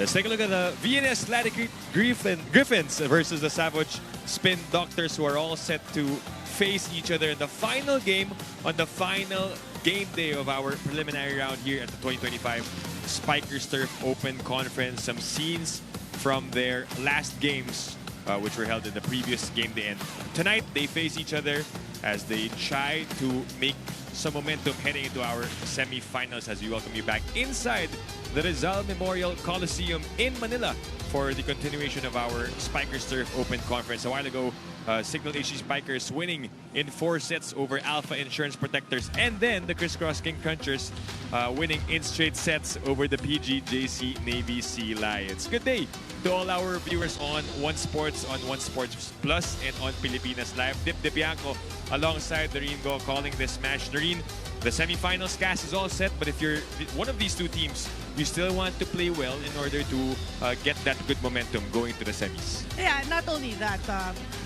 Let's take a look at the VNS-Laticrete Griffins versus the Savouge Spin Doctors, who are all set to face each other in the final game on the final game day of our preliminary round here at the 2025 Spikers Turf Open Conference. Some scenes from their last games, which were held in the previous game day. And tonight, they face each other as they try to make some momentum heading into our semi-finals, as we welcome you back inside the Rizal Memorial Coliseum in Manila for the continuation of our Spikers Turf Open Conference. A while ago, Signal HC Spikers winning in 4 sets over Alpha Insurance Protectors, and then the Crisscross King Crunchers winning in straight sets over the PGJC Navy Sea Lions. Good day to all our viewers on One Sports, on One Sports Plus, and on Pilipinas Live. Dip Dipianco alongside Noreen Go calling this match. Noreen, the semifinals cast is all set, but if you're one of these two teams, you still want to play well in order to get that good momentum going to the semis. Yeah, not only that,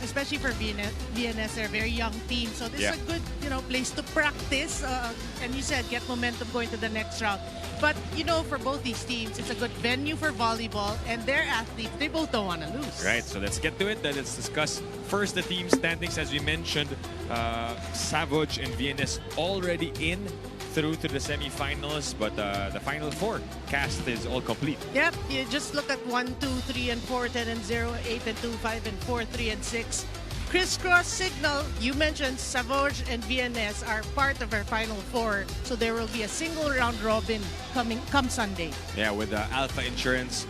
especially for VNS, they're a very young team, so this is a good, place to practice. And you said get momentum going to the next round. But for both these teams, it's a good venue for volleyball, and their athletes, they both don't want to lose. Right. So let's get to it. Let's discuss first the team standings. As we mentioned, Savouge and VNS already in through to the semifinals, but the final 4 cast is all complete. Yep, you just look at 1, 2, 3, and 4, 10 and 0, 8 and 2, 5 and 4, 3 and 6. Crisscross Signal, you mentioned Savouge and VNS are part of our final 4, so there will be a single round robin come Sunday. Yeah, with Alpha Insurance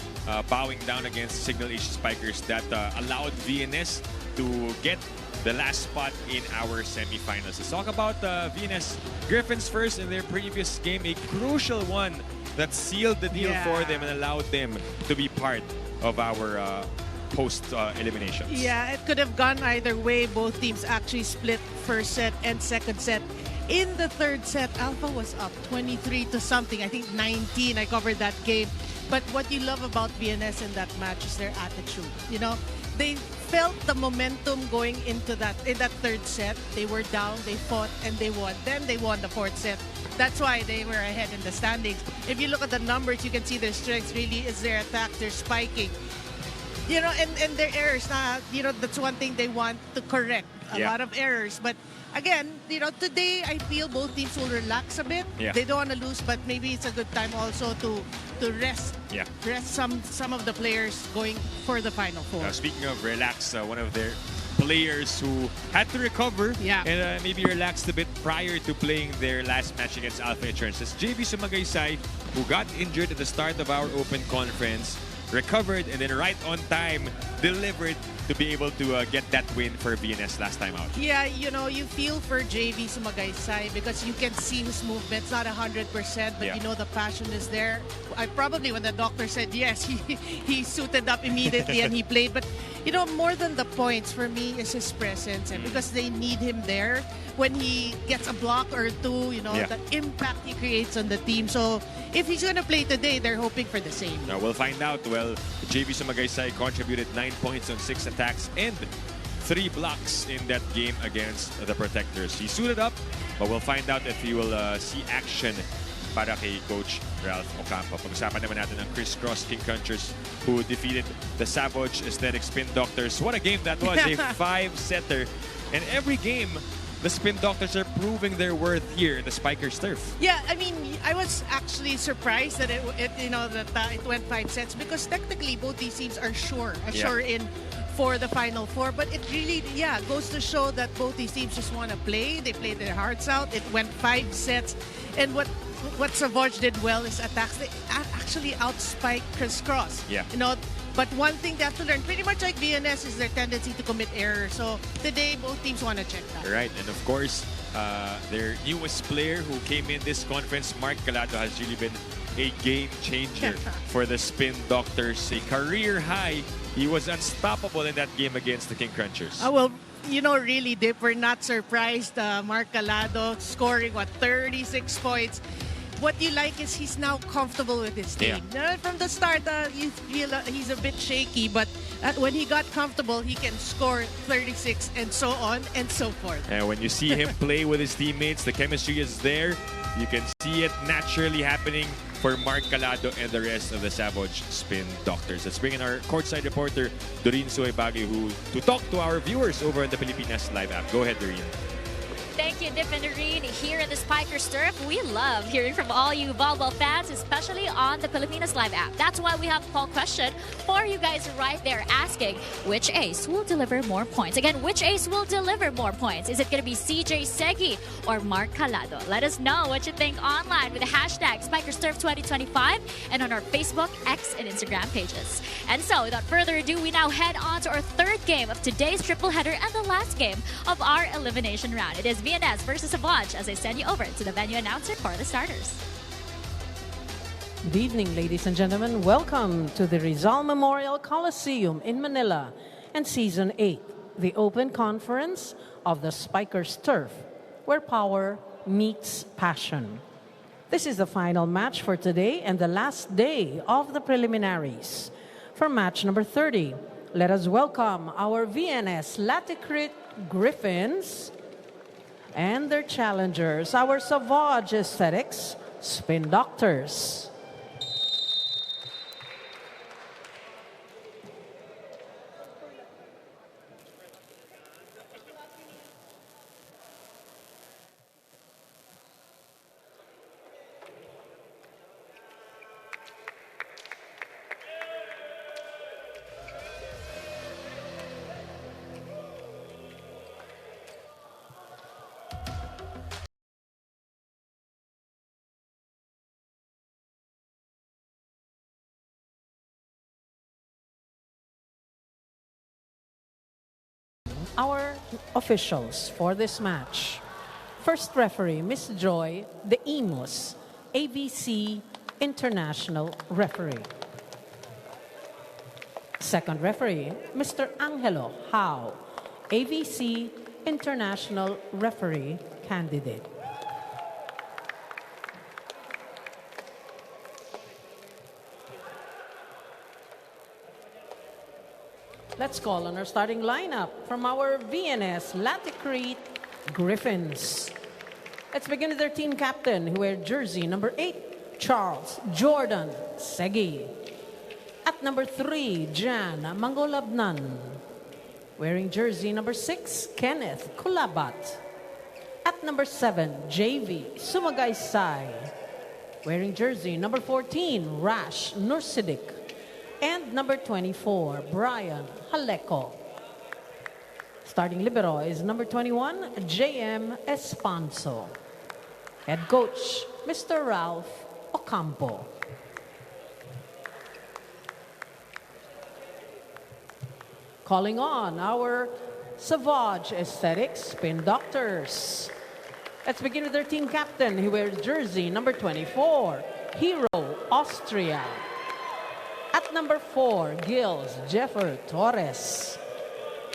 bowing down against Signal HC Spikers, that allowed VNS to get the last spot in our semifinals. Let's talk about VNS Griffins first. In their previous game, a crucial one that sealed the deal for them and allowed them to be part of our post-elimination. Yeah, it could have gone either way. Both teams actually split first set and second set. In the third set, Alpha was up 23 to something. I think 19. I covered that game. But what you love about VNS in that match is their attitude. They felt the momentum going into that third set. They were down, they fought, and they won. Then they won the 4th set. That's why they were ahead in the standings. If you look at the numbers, you can see their strengths really is their attack, their spiking. And their errors. That's one thing they want to correct. A lot of errors. But again, today I feel both teams will relax a bit. Yeah. They don't want to lose, but maybe it's a good time also to rest. Yeah. Rest some of the players going for the final 4. Speaking of relax, one of their players who had to recover and maybe relaxed a bit prior to playing their last match against Alpha Insurance. It's JV Sumagaysay, who got injured at the start of our open conference, recovered, and then right on time delivered to be able to get that win for VNS last time out. Yeah, you feel for JV Sumagaysay because you can see his movements, not 100%, but the passion is there. Probably when the doctor said yes, he suited up immediately and he played. But more than the points for me is his presence, and because they need him there when he gets a block or 2, the impact he creates on the team. So if he's going to play today, they're hoping for the same. Now we'll find out. Well, JV Sumagaysay contributed 9 points on 6 attacks and 3 blocks in that game against the Protectors. He suited up, but we'll find out if he will see action para kay Coach Ralph Ocampo. Pag-usapan naman natin ang Crisscross King Crunchers, who defeated the Savouge Spin Doctors. What a game that was, a 5-setter. And every game, the Spin Doctors are proving their worth here in the Spikers Turf. Yeah, I mean, I was actually surprised that it went 5 sets because technically both these teams are sure in for the final 4. But it really, goes to show that both these teams just want to play. They played their hearts out. It went 5 sets. And what Savouge did well is attacks. They actually outspiked Crisscross. Yeah. But one thing they have to learn, pretty much like VNS, is their tendency to commit errors. So today, both teams want to check that. Right, and of course, their newest player who came in this conference, Mark Calado, has really been a game changer for the Spin Doctors. A career high. He was unstoppable in that game against the King Crunchers. Really, Dip, we're not surprised. Mark Calado scoring, 36 points. What you like is he's now comfortable with his team. From the start, you feel he's a bit shaky, but when he got comfortable, he can score 36 and so on and so forth. And when you see him play with his teammates, the chemistry is there. You can see it naturally happening for Mark Calado and the rest of the Savouge Spin Doctors. Let's bring in our courtside reporter, Doreen Suaybagi, to talk to our viewers over on the Pilipinas Live app. Go ahead, Doreen. Thank you, Diff and Doreen. Here in the Spikers Turf, we love hearing from all you volleyball fans, especially on the Pilipinas Live app. That's why we have a poll question for you guys right there asking which ace will deliver more points. Again, which ace will deliver more points? Is it going to be CJ Segi or Mark Calado? Let us know what you think online with the hashtag SpikersTurf2025 and on our Facebook, X, and Instagram pages. And so, without further ado, we now head on to our third game of today's triple header and the last game of our elimination round. It is VNS versus Savouge as I send you over to the venue announcer for the starters. Good evening, ladies and gentlemen. Welcome to the Rizal Memorial Coliseum in Manila and Season 8, the open conference of the Spikers Turf, where power meets passion. This is the final match for today and the last day of the preliminaries. For match number 30, let us welcome our VNS-Laticrete Griffins and their challengers, our Savouge Aesthetics Spin Doctors. Our officials for this match. First referee, Miss Joy De Imus, ABC International Referee. Second referee, Mr. Angelo Hao, ABC International Referee Candidate. Let's call on our starting lineup from our VNS-Laticrete Griffins. Let's begin with their team captain, who wears jersey number 8, Charles Jordan Segi. At number 3, Jan Mangolabnan. Wearing jersey number 6, Kenneth Kulabat. At number 7, JV Sumagaysay. Wearing jersey number 14, Rash Nursidik. And number 24, Brian Haleko. Starting libero is number 21, JM Espanso. Head coach, Mr. Ralph Ocampo. Calling on our Savouge Aesthetics Spin Doctors. Let's begin with their team captain, who wears jersey number 24, Hero Austria. At number 4, Gilles Jeffer Torres.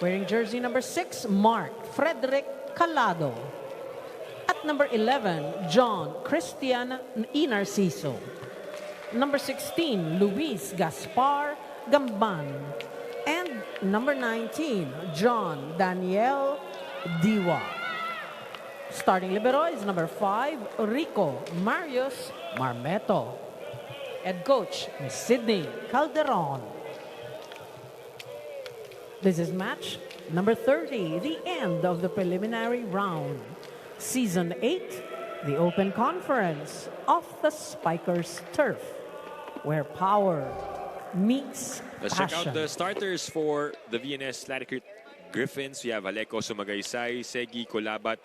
Wearing jersey number 6, Mark Frederick Calado. At number 11, John Christian Inarciso. Number 16, Luis Gaspar Gamban. And number 19, John Daniel Diwa. Starting libero is number 5, Rico Marius Marmeto. Head coach, Ms. Sydney Calderon. This is match number 30, the end of the preliminary round. Season 8, the open conference of the Spikers Turf, where power meets Let's passion. check out the starters for the VNS-Laticrete Griffins. We have Aleko Sumagaysay, Segi Kulabat,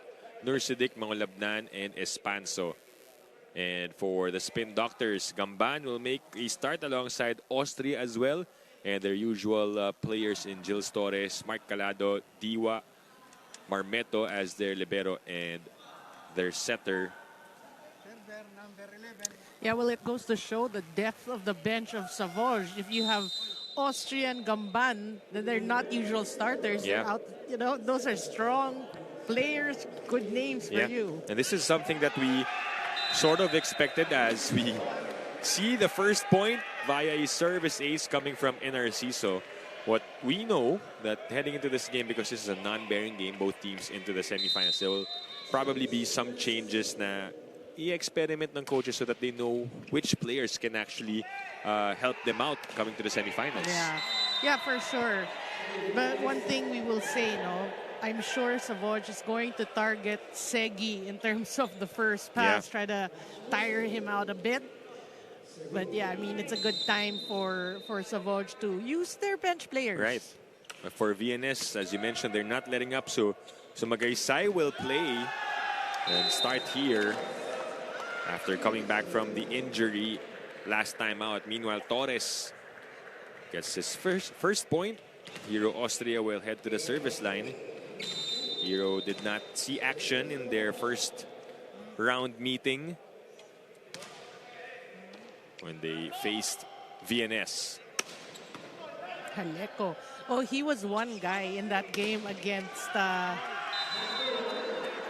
Nursidik Mangolabnan, and Espanso. And for the Spin Doctors, Gamban will make a start alongside Austria as well. And their usual players in Gilles Torres, Mark Calado, Diwa, Marmeto as their libero and their setter. Yeah, well, it goes to show the depth of the bench of Savouge. If you have Austrian Gamban, then they're not usual starters. Yeah. Out, you know, those are strong players, good names for you. And this is something that we sort of expected as we see the first point via a service ace coming from Inarciso. What we know that heading into this game, because this is a non-bearing game, both teams into the semifinals, there will probably be some changes na i-experiment ng coaches so that they know which players can actually help them out coming to the semifinals. Yeah, for sure. But one thing we will say, I'm sure Savouge is going to target Segi in terms of the first pass, try to tire him out a bit. But yeah, I mean, it's a good time for Savouge to use their bench players. Right. But for VNS, as you mentioned, they're not letting up. So Magaysay will play and start here after coming back from the injury last time out. Meanwhile, Torres gets his first point. Hero Austria will head to the service line. Hero did not see action in their first round meeting when they faced VNS. Haleko. Oh, he was one guy in that game against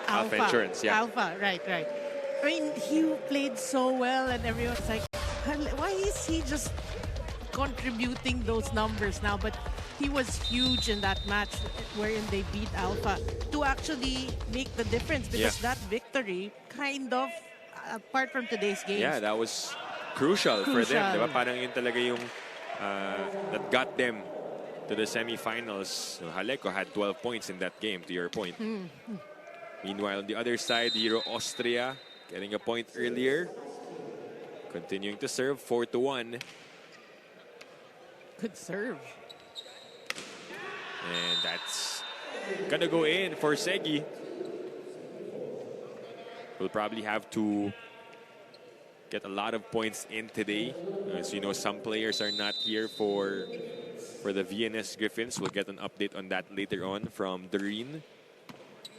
Alpha Insurance, yeah. Alpha, right. I mean, he played so well and everyone's like, why is he just contributing those numbers now? But he was huge in that match wherein they beat Alpha to actually make the difference, because that victory kind of, apart from today's game. Yeah, that was crucial for them. Diba? Parang yun talaga yung that got them to the semifinals. So Haleko had 12 points in that game, to your point. Meanwhile, on the other side, Hero Austria getting a point earlier. Continuing to serve, 4-1. Good serve. And that's gonna go in for Segi. We'll probably have to get a lot of points in today. As you know, some players are not here for the VNS Griffins. We'll get an update on that later on from Doreen.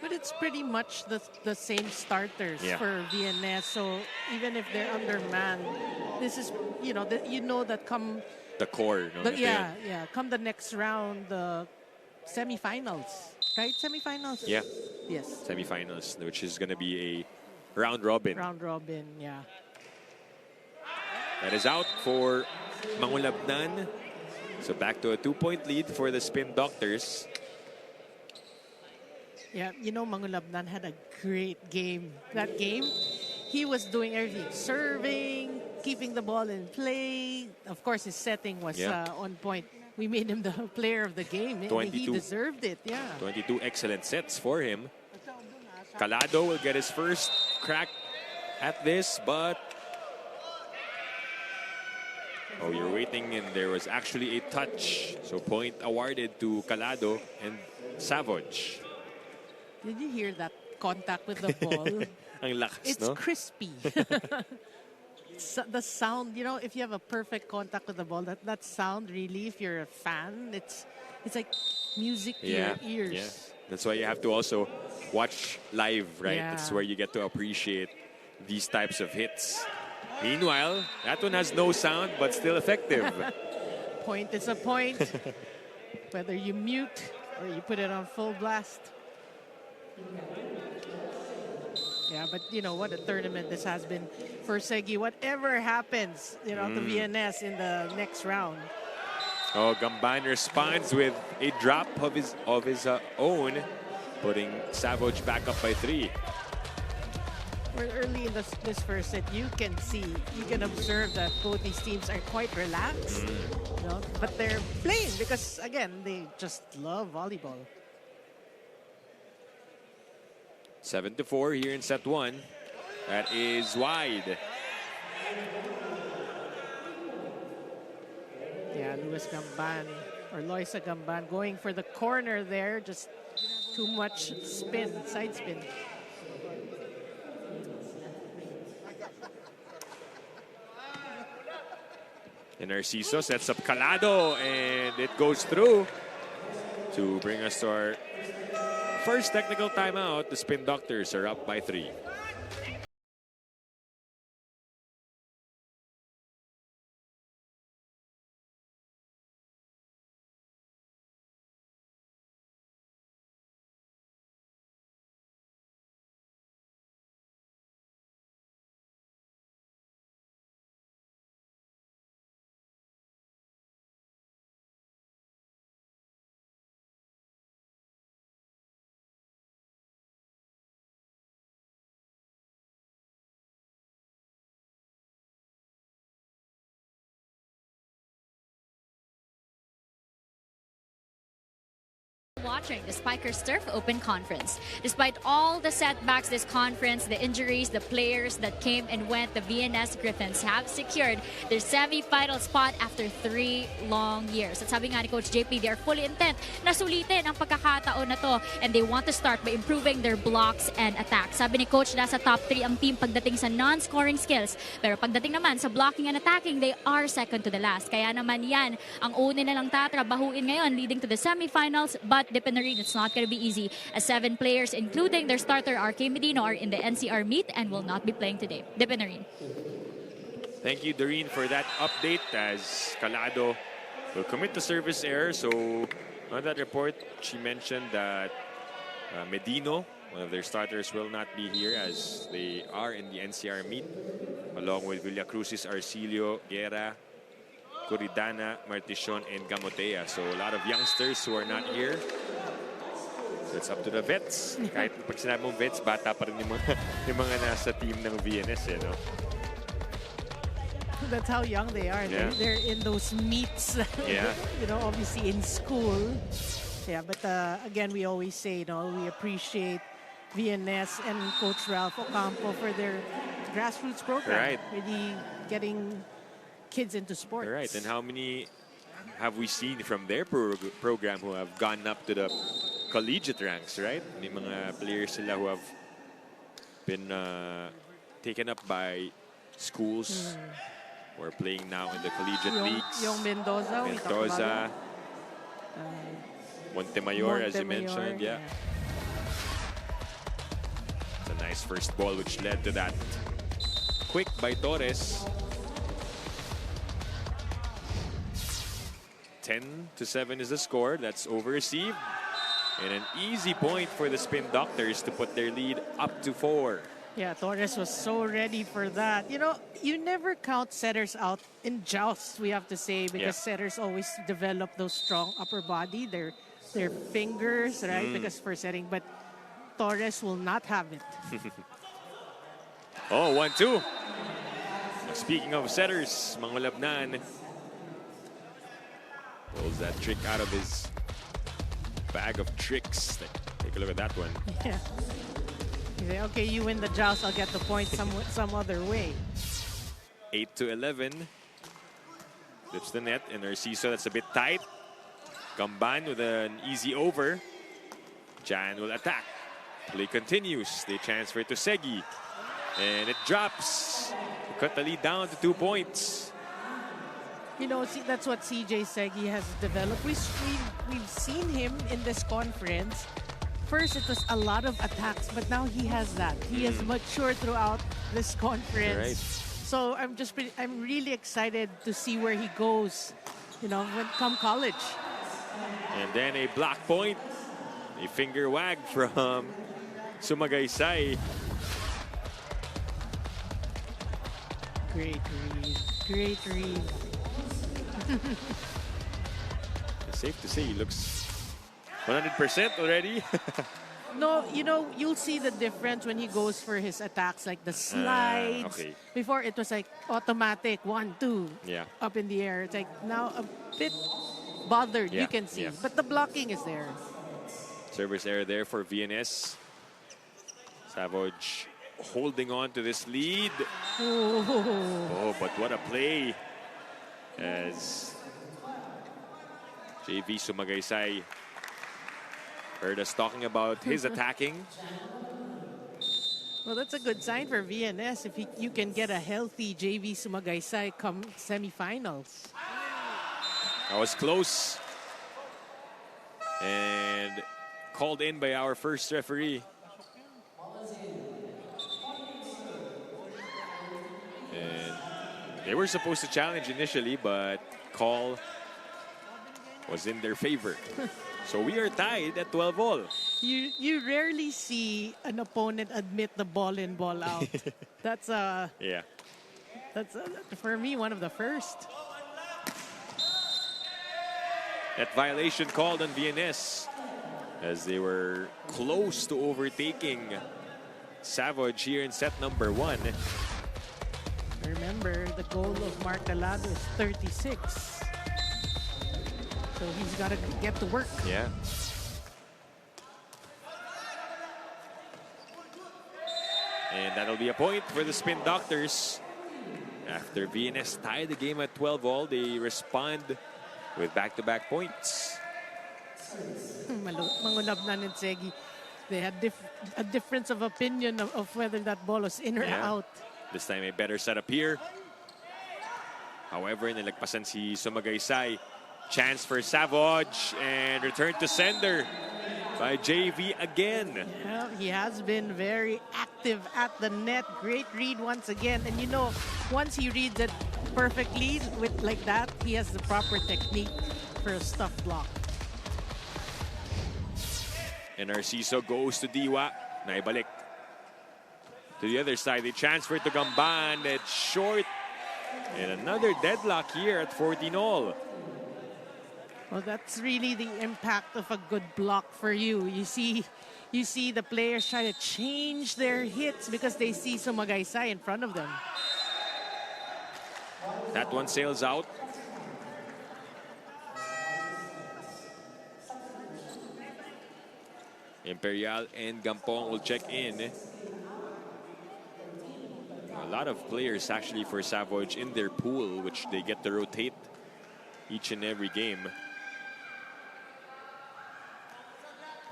But it's pretty much the same starters for VNS. So even if they're undermanned, this is, you know that come the core. No? Come the next round, the semifinals, right? Semifinals. Yeah. Yes. Semifinals, which is going to be a round robin. Round robin, yeah. That is out for Mangulabnan. So back to a 2-point lead for the Spin Doctors. Yeah, Mangulabnan had a great game. That game, he was doing everything. Serving, keeping the ball in play. Of course, his setting was on point. We made him the player of the game. 22. He deserved it, 22 excellent sets for him. Calado will get his first crack at this, but... Oh, you're waiting, and there was actually a touch. So point awarded to Calado and Savouge. Did you hear that contact with the ball? Ang lakas, it's crispy. The sound, if you have a perfect contact with the ball, that sound really, if you're a fan, it's like music to your ears. Yeah. That's why you have to also watch live, right? Yeah. That's where you get to appreciate these types of hits. Meanwhile, that one has no sound, but still effective. Point is a point. Whether you mute or you put it on full blast. Yeah, but what a tournament this has been for Segi. Whatever happens, to VNS in the next round. Oh, Gamban responds with a drop of his own, putting Savouge back up by 3. Well, early in this first set, you can observe that both these teams are quite relaxed. But they're playing because, again, they just love volleyball. 7-4 here in set 1. That is wide. Yeah, Luis Gamban or Loisa Gamban going for the corner there. Just too much spin, side spin. And Narciso sets up Calado, and it goes through to bring us to our first technical timeout. The Spin Doctors are up by 3. watching the Spikers Turf Open Conference. Despite all the setbacks this conference, the injuries, the players that came and went, the VNS Griffins have secured their semi-final spot after 3 long years. At sabi nga ni Coach JP, they are fully intent na sulitin ang pagkakataon na to, and they want to start by improving their blocks and attacks. Sabi ni Coach, nasa top 3 ang team pagdating sa non-scoring skills. Pero pagdating naman sa blocking and attacking, they are second to the last. Kaya naman yan ang unin na lang tatrabahuin ngayon, leading to the semifinals. But Dippenarin, it's not going to be easy, as 7 players, including their starter RK Medino, are in the NCR meet and will not be playing today. Dippenarin. Thank you, Doreen, for that update, as Calado will commit to service error. So on that report, she mentioned that Medino, one of their starters, will not be here as they are in the NCR meet, along with Villacruz's Arcilio, Guerra, Curidana, Martishon, and Gamotea. So a lot of youngsters who are not here. So it's up to the vets. Kahit pag sinabi mong vets, bata pa rin yung mga nasa team ng VNS, no? That's how young they are. Yeah. They're in those meets, Yeah. you know, obviously in school. Yeah, but again, we always say, you know, we appreciate VNS and Coach Ralph Ocampo for their grassroots program. Right. Really getting kids into sports. Right, and how many have we seen from their program who have gone up to the collegiate ranks, right? May mga players sila who have been taken up by schools who are playing now in the collegiate leagues. Yung Mendoza, we talked about Mendoza, it. Montemayor, as you Montemayor, mentioned, yeah. It's a nice first ball which led to that quick by Torres. 10-7 is the score. That's over-received. And an easy point for the Spin Doctors to put their lead up to 4. Yeah, Torres was so ready for that. You know, you never count setters out in jousts, we have to say, because setters always develop those strong upper body, their fingers, right? Because for setting, but Torres will not have it. Oh, 1-2. Speaking of setters, Mangulabnan pulls that trick out of his bag of tricks. Take a look at that one. Yeah. You say, okay, you win the joust, I'll get the point some other way. 8-11. Flips the net, and Narciso, that's a bit tight. Gamban with an easy over. Jan will attack. Play continues. They transfer to Segi. And it drops. Cut the lead down to 2 points. You know, see, that's what CJ Segi has developed. We've seen him in this conference. First, it was a lot of attacks, but now he has that. He has matured throughout this conference. Right. So I'm really excited to see where he goes, you know, when come college. And then a block point. A finger wag from Sumagaysay. Great read. Great read. It's safe to say he looks 100% already. No, you know, you'll see the difference when he goes for his attacks, like the slides. Okay. Before, it was like automatic, 1, 2, Yeah. up in the air. It's like now a bit bothered, Yeah, you can see. yeah. But the blocking is there. Service error there for VNS. Savouge holding on to this lead. Oh, but what a play. As JV Sumagaysay heard us talking about his attacking. Well, that's a good sign for VNS if you can get a healthy JV Sumagaysay come semifinals. That was close. And called in by our first referee. And they were supposed to challenge initially, but call was in their favor. So we are tied at 12 all. You rarely see an opponent admit the ball in, ball out. That's Yeah. that's for me one of the first. That violation called on VNS as they were close to overtaking Savouge here in set number 1. Remember, the goal of Mark Calado is 36. So he's got to get to work. Yeah. And that'll be a point for the Spin Doctors. After VNS tied the game at 12-all, they respond with back-to-back points. Mangunab na ni Tsegi. They had a difference of opinion of whether that ball was in or out. This time a better setup here. However, nalagpasan si Sumagaysay. Chance for Savouge and return to sender by JV again. Yeah, he has been very active at the net. Great read once again. And you know, once he reads it perfectly with like that, he has the proper technique for a stuff block. And Narciso goes to Diwa. Naibalik. To the other side, they transfer to Gamban. It's short. And another deadlock here at 14-all. Well, that's really the impact of a good block for you. You see the players try to change their hits because they see Sumagaysay in front of them. That one sails out. Imperial and Gampong will check in. A lot of players actually for Savouge in their pool, which they get to rotate each and every game.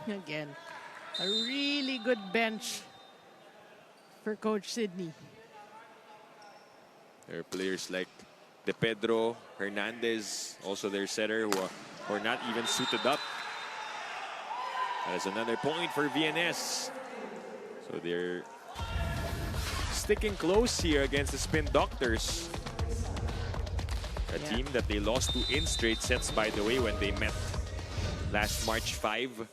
Again, a really good bench for Coach Sydney. There are players like De Pedro, Hernandez, also their setter, who are not even suited up. That is another point for VNS. So they're sticking close here against the Spin Doctors. A team that they lost to in straight sets, by the way, when they met last March 5.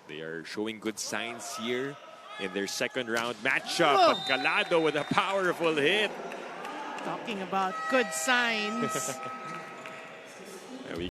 They are showing good signs here in their second round matchup. Whoa. But Calado with a powerful hit. Talking about good signs. There we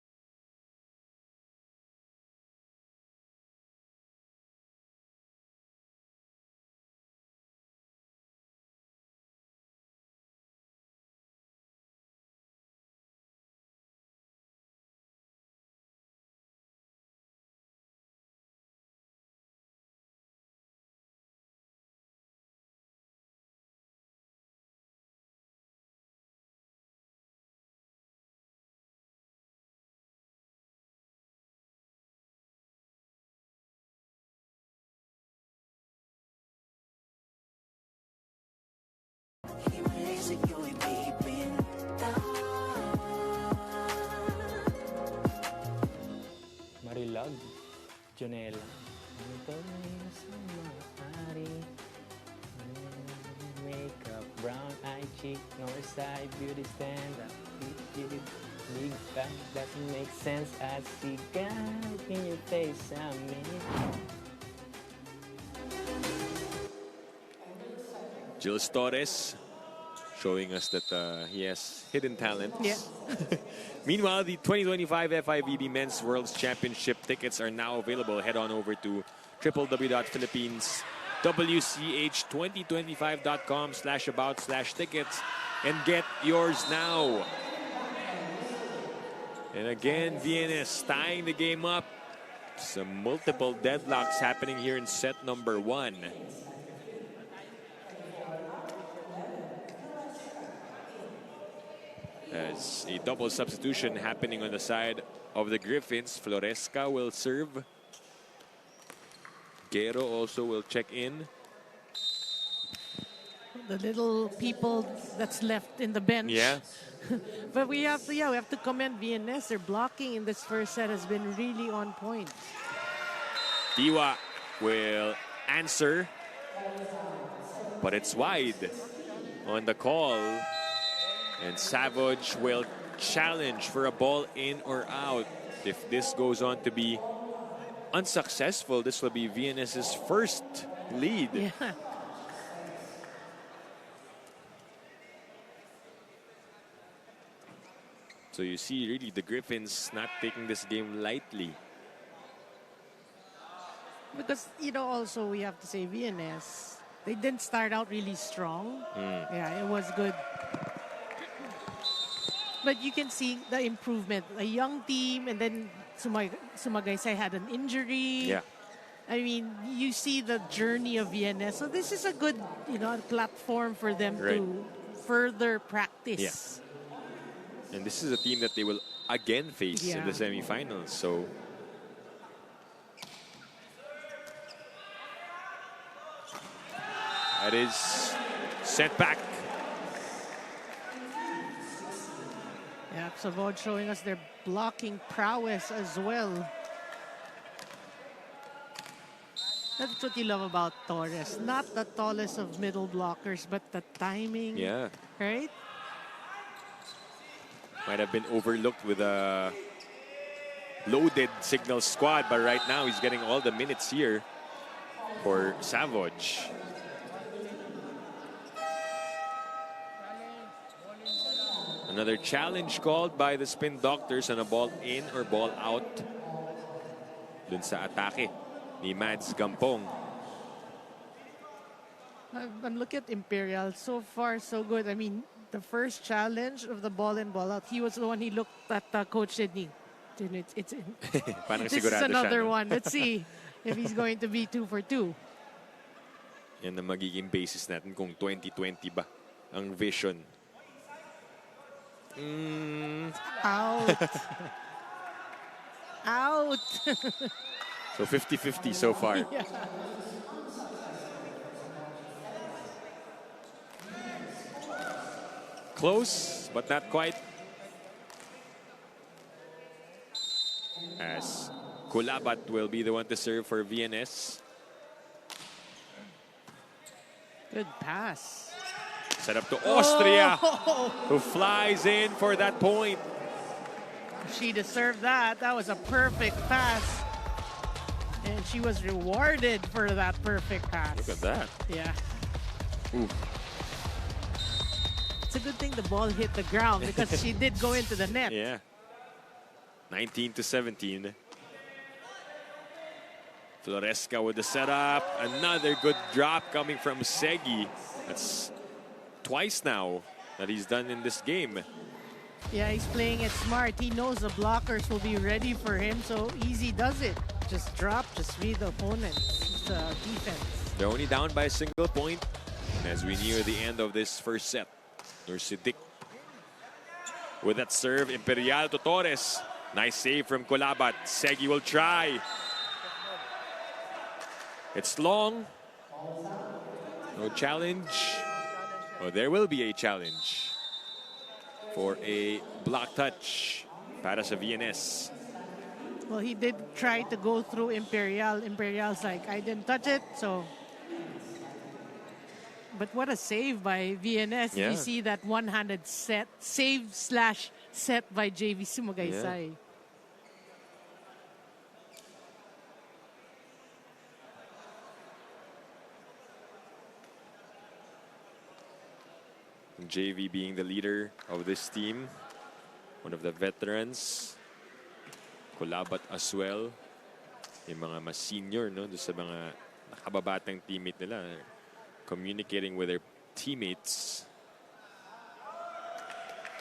Marilog, Jonella. Ito na sa maaari. Makeup, brown eye cheek, north side, beauty stand up. Big back doesn't make sense. I see God in your face, I mean. Gilles Torres showing us that he has hidden talent. Yeah. Meanwhile, the 2025 FIVB Men's World Championship tickets are now available. Head on over to www.philippineswc2025.com/about/tickets and get yours now. And again, VNS tying the game up. Some multiple deadlocks happening here in set number 1. As a double substitution happening on the side of the Griffins. Floresca will serve. Guerrero also will check in. The little people that's left in the bench. Yeah. But we have to commend VNS. Their blocking in this first set has been really on point. Diwa will answer, but it's wide on the call. And Savouge will challenge for a ball in or out. If this goes on to be unsuccessful, this will be VNS's first lead. Yeah. So you see really the Griffins not taking this game lightly. Because, also we have to say VNS, they didn't start out really strong. Yeah, it was good. But you can see the improvement. A young team, and then Sumagaysay had an injury. Yeah. I mean, you see the journey of VNS. So this is a good, platform for them Right. to further practice. And this is a team that they will again face in the Yeah. semifinals. So that is sent back. Yeah, Savouge showing us their blocking prowess as well. That's what you love about Torres. Not the tallest of middle blockers, but the timing. Yeah. Right? Might have been overlooked with a loaded signal squad, but right now he's getting all the minutes here for Savouge. Another challenge called by the Spin Doctors on a ball in or ball out dun sa atake ni Mads Gampong. I'm looking at Imperial. So far, so good. I mean, the first challenge of the ball in, ball out, he was the one he looked at Coach Sydney. It's in. Parang This is sigurado another siya, no? one. Let's see if he's going to be 2 for 2. Yan ang magiging basis natin kung 2020 ba ang vision. Out. Out. So 50-50 so far. Yeah. Close, but not quite. As Kulabat will be the one to serve for VNS. Good pass. Set up to Austria, Oh, who flies in for that point. she deserved that. That was a perfect pass. And she was rewarded for that perfect pass. Look at that. Yeah. Ooh. It's a good thing the ball hit the ground because she did go into the net. Yeah. 19-17. Floresca with the setup. Another good drop coming from Segi. That's twice now that he's done in this game. Yeah, he's playing it smart. He knows the blockers will be ready for him, so easy does it. Just drop, just read the opponent. It's defense. They're only down by a single point as we near the end of this first set. Nursidik with that serve. Imperial to Torres. Nice save from Kulabat. Segi will try. It's long. No challenge. Oh, there will be a challenge for a block touch para sa VNS. Well, he did try to go through Imperial. Imperial's like, I didn't touch it, so. But what a save by VNS. Yeah. You see that one-handed save/set by JV Sumagaysay. Yeah. JV being the leader of this team, one of the veterans. Kulabat as well. Yung mga mas senior, no? Doon sa mga nakababatang teammate nila. Communicating with their teammates.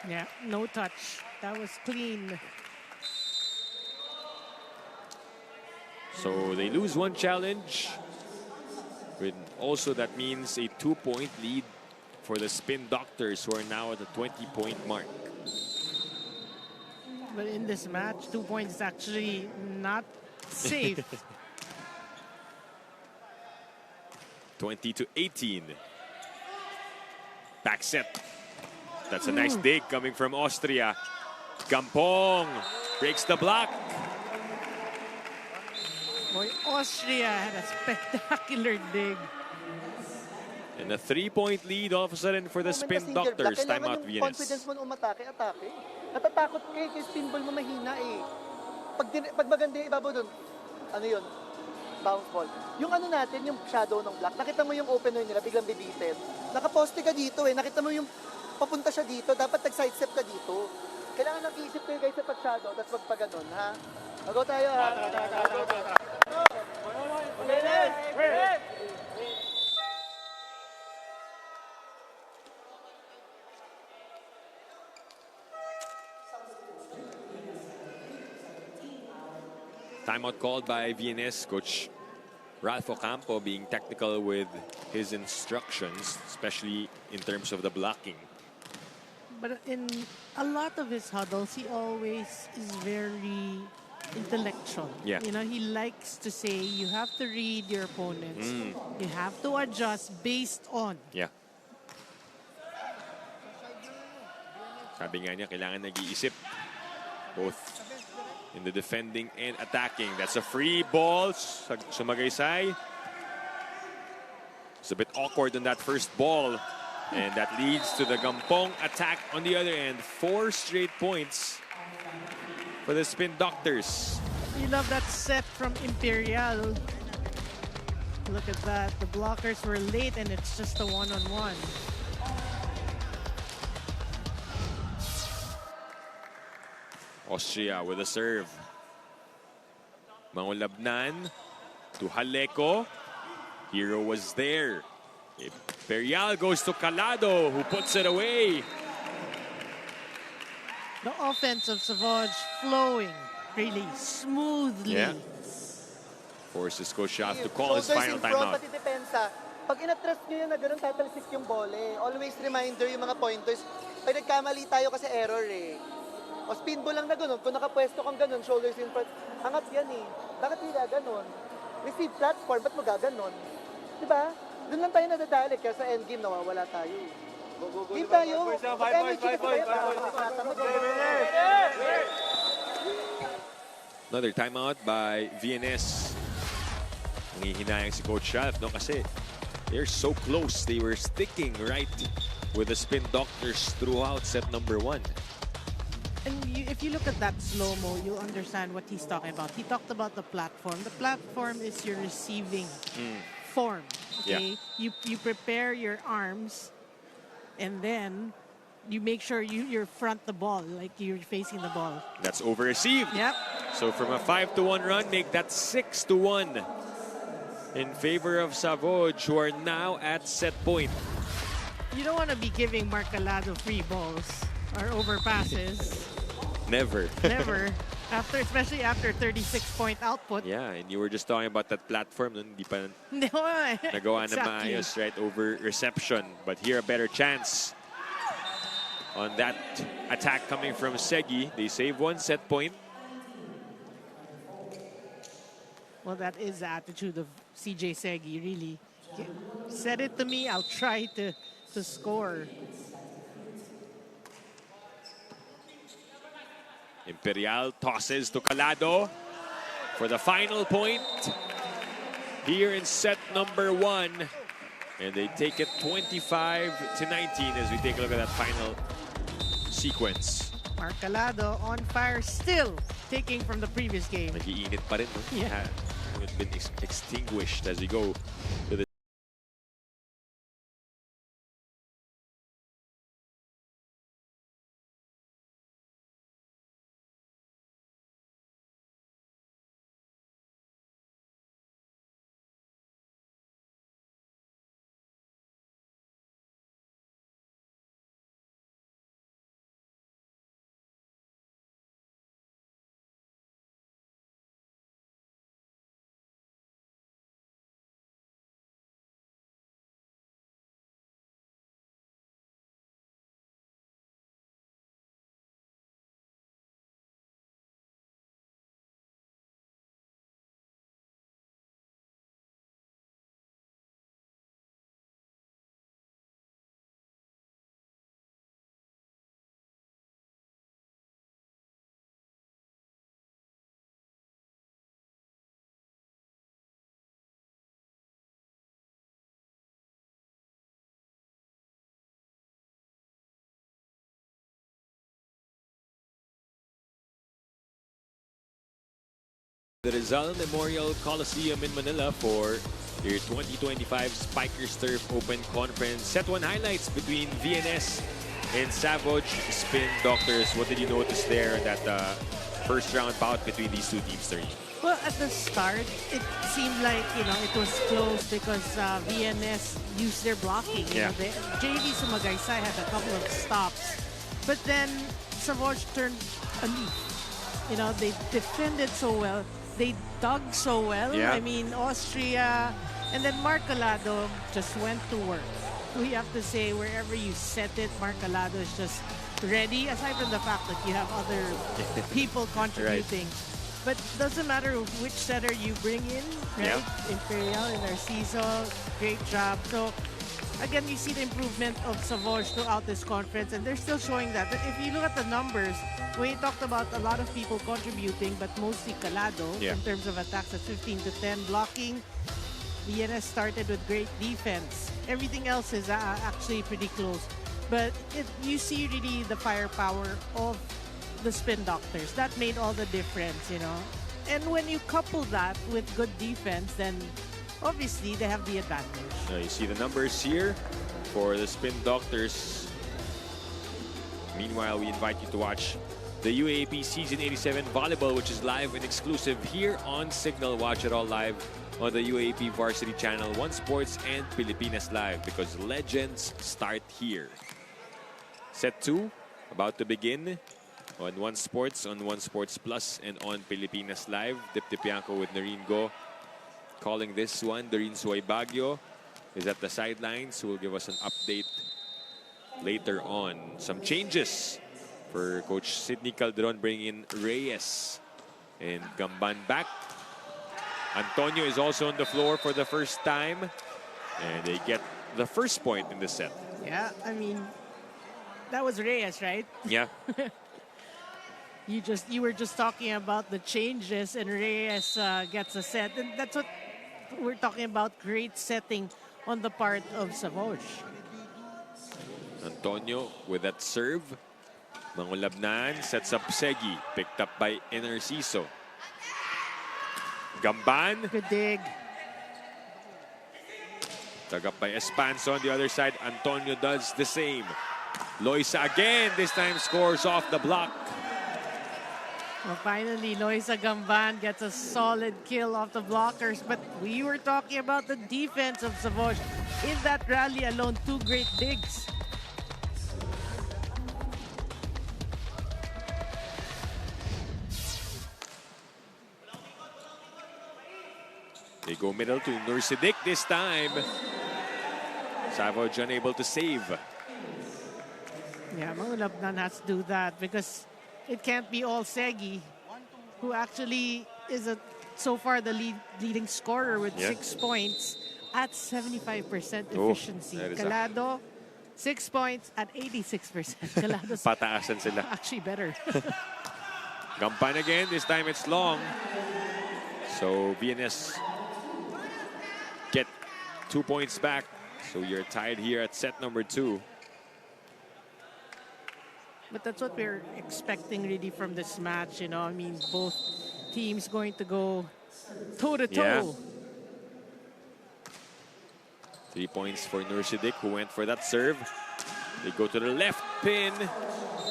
Yeah, no touch. That was clean. So they lose one challenge. With also that means a 2-point lead for the Spin Doctors, who are now at the 20-point mark. But in this match, 2 points is actually not safe. 20-18. Back set. That's a nice dig coming from Austria. Gampong breaks the block. Boy, Austria had a spectacular dig. And a 3-point lead all of a sudden for the Spin Doctors. Timeout Confidence VNS. mo umatake. Natatakot kayo kay spin ball mo mahina eh. Pag maganda yung ibabaw dun, ano yun? Bounce ball. Yung ano natin, yung shadow ng block, nakita mo yung opener nila, biglang bibitin. Nakaposte ka dito eh. Nakita mo yung papunta siya dito. Dapat nag-sidestep ka dito. Kailangan nag-iisip kayo guys sa pag-shadow, tapos magpaganon, ha? Mag-go tayo, ha? Okay, Timeout called by VNS. Coach Ralph Ocampo being technical with his instructions, especially in terms of the blocking. But in a lot of his huddles, he always is very intellectual. Yeah. You know, he likes to say you have to read your opponents. You have to adjust based on. Yeah. Sabi nga niya, kailangan nag-iisip. Both in the defending and attacking. That's a free ball. Sumagaysay. It's a bit awkward on that first ball. And that leads to the Gampong attack on the other end. 4 straight points for the Spin Doctors. You love that set from Imperial. Look at that. The blockers were late and it's just a one-on-one. Austria with a serve. Mangulabnan to Haleko. Hero was there. Imperial goes to Calado, who puts it away. The offense of Savouge flowing really smoothly. Yeah. Forces Coach Schaaf to call his final timeout. Pati depensa. Pag inatras nyo yun na gano'n, tatalsik yung bole. Always reminder yung mga pointers. Pag nagkamali tayo kasi error eh. O spin ball lang na gano'n. Kung nakapwesto kang gano'n, shoulders in front. Angat yan eh. Bakit hindi gano'n? Receive platform, ba't mo gaganon? Diba? Doon lang tayo nadadali. Kaya sa endgame, nawawala tayo eh. Game tayo. Another timeout by VNS. Nangihinayang si Coach Schaaf, no? Kasi they're so close. They were sticking right with the Spin Doctors throughout set number 1. And if you look at that slow-mo, you'll understand what he's talking about. He talked about the platform. The platform is your receiving form. Okay? Yeah. You prepare your arms, and then you make sure you're front the ball, like you're facing the ball. That's over-received. Yep. So from a 5-1 run, make that 6-1 in favor of Savouge, who are now at set point. You don't want to be giving Mark Calado free balls or overpasses. Never. Never. Especially after 36-point output. Yeah, and you were just talking about that platform. Hindi pa No, nagawa na exactly. maayos, right? Over reception. But here a better chance on that attack coming from Segi. They save 1 set point. Well, that is the attitude of CJ Segi, really. Set it to me, I'll try to score. Imperial tosses to Calado for the final point here in set number 1. And they take it 25-19 as we take a look at that final sequence. Mark Calado on fire still, taking from the previous game. Nag-iinit pa rin, no? Yeah. It's been extinguished as we go to the Rizal Memorial Coliseum in Manila for your 2025 Spikers Turf Open Conference. Set 1 highlights between VNS and Savouge Spin Doctors. What did you notice there in that first round bout between these two teams, Tony? Well, at the start, it seemed like, it was close because VNS used their blocking. Yeah. JV Sumagaysay had a couple of stops. But then Savouge turned a leaf. They defended so well. they dug so well. Yeah. I mean, Austria, and then Marcolado just went to work. We have to say, wherever you set it, Marcolado is just ready, aside from the fact that you have other people contributing. But doesn't matter which setter you bring in, right? Imperial and Narciso, great job. So again, you see the improvement of Savouge throughout this conference, and they're still showing that. But if you look at the numbers, we talked about a lot of people contributing, but mostly Calado in terms of attacks at 15 to 10, blocking. VNS started with great defense. Everything else is actually pretty close. But you see really the firepower of the Spin Doctors. That made all the difference, you know. And when you couple that with good defense, then obviously they have the advantage. You see the numbers here for the Spin Doctors. Meanwhile, we invite you to watch the UAAP Season 87 Volleyball, which is live and exclusive here on Signal. Watch it all live on the UAAP Varsity Channel, One Sports, and Pilipinas Live, because legends start here. Set 2 about to begin on One Sports, on One Sports Plus, and on Pilipinas Live. Dip Dipianco with Noreen Go calling this one. Doreen Suay Baguio is at the sidelines, who will give us an update later on. Some changes for Coach Sidney Calderon, bringing in Reyes and Gamban back. Antonio is also on the floor for the first time, and they get the first point in the set. Yeah, I mean, that was Reyes, right? Yeah. You were just talking about the changes, and Reyes gets a set, and that's what we're talking about. Great setting on the part of Savouge. Antonio with that serve. Mangulabnan sets up Segi, picked up by Narciso. Gamban, Good dig. dug up by Espanso on the other side. Antonio does the same. Loisa again, this time scores off the block. Well, finally, Loisa Gamban gets a solid kill off the blockers. But we were talking about the defense of Savouge. In that rally alone, 2 great digs. They go middle to Nursidik this time. Savouge unable to save. Yeah, Mangulabnan has to do that because it can't be all Segi, who actually is so far the leading scorer with 6 points at 75% efficiency. Calado, 6 points at 86%. Calado's Pataasan sila. actually better. Gampan again, this time it's long. So VNS get 2 points back. So you're tied here at set number 2. But that's what we're expecting really from this match, you know. I mean, both teams going to go toe-to-toe. Yeah. 3 points for Nursidik, who went for that serve. They go to the left pin.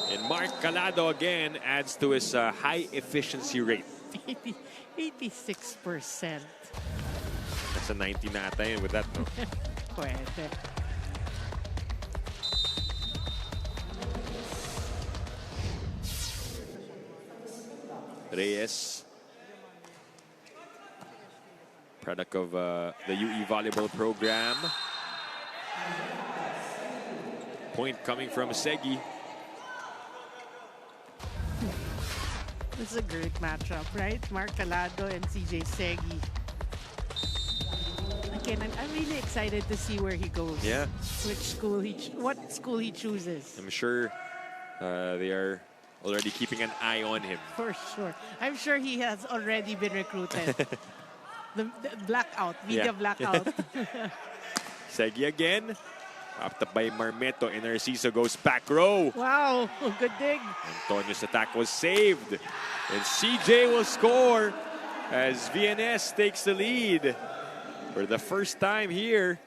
And Mark Calado again adds to his high efficiency rate. 86%. That's a 90 nata yun with that, no? Pwede. Reyes, product of the UE volleyball program. Point coming from Segi. This is a great matchup, right? Mark Calado and CJ Segi. Again, I'm really excited to see where he goes. Yeah. What school he chooses. I'm sure they are already keeping an eye on him. For sure. I'm sure he has already been recruited. the blackout, media blackout. Segi again. Popped up by Marmeto, and Narciso goes back row. Wow, good dig. Antonio's attack was saved. And CJ will score as VNS takes the lead for the first time here.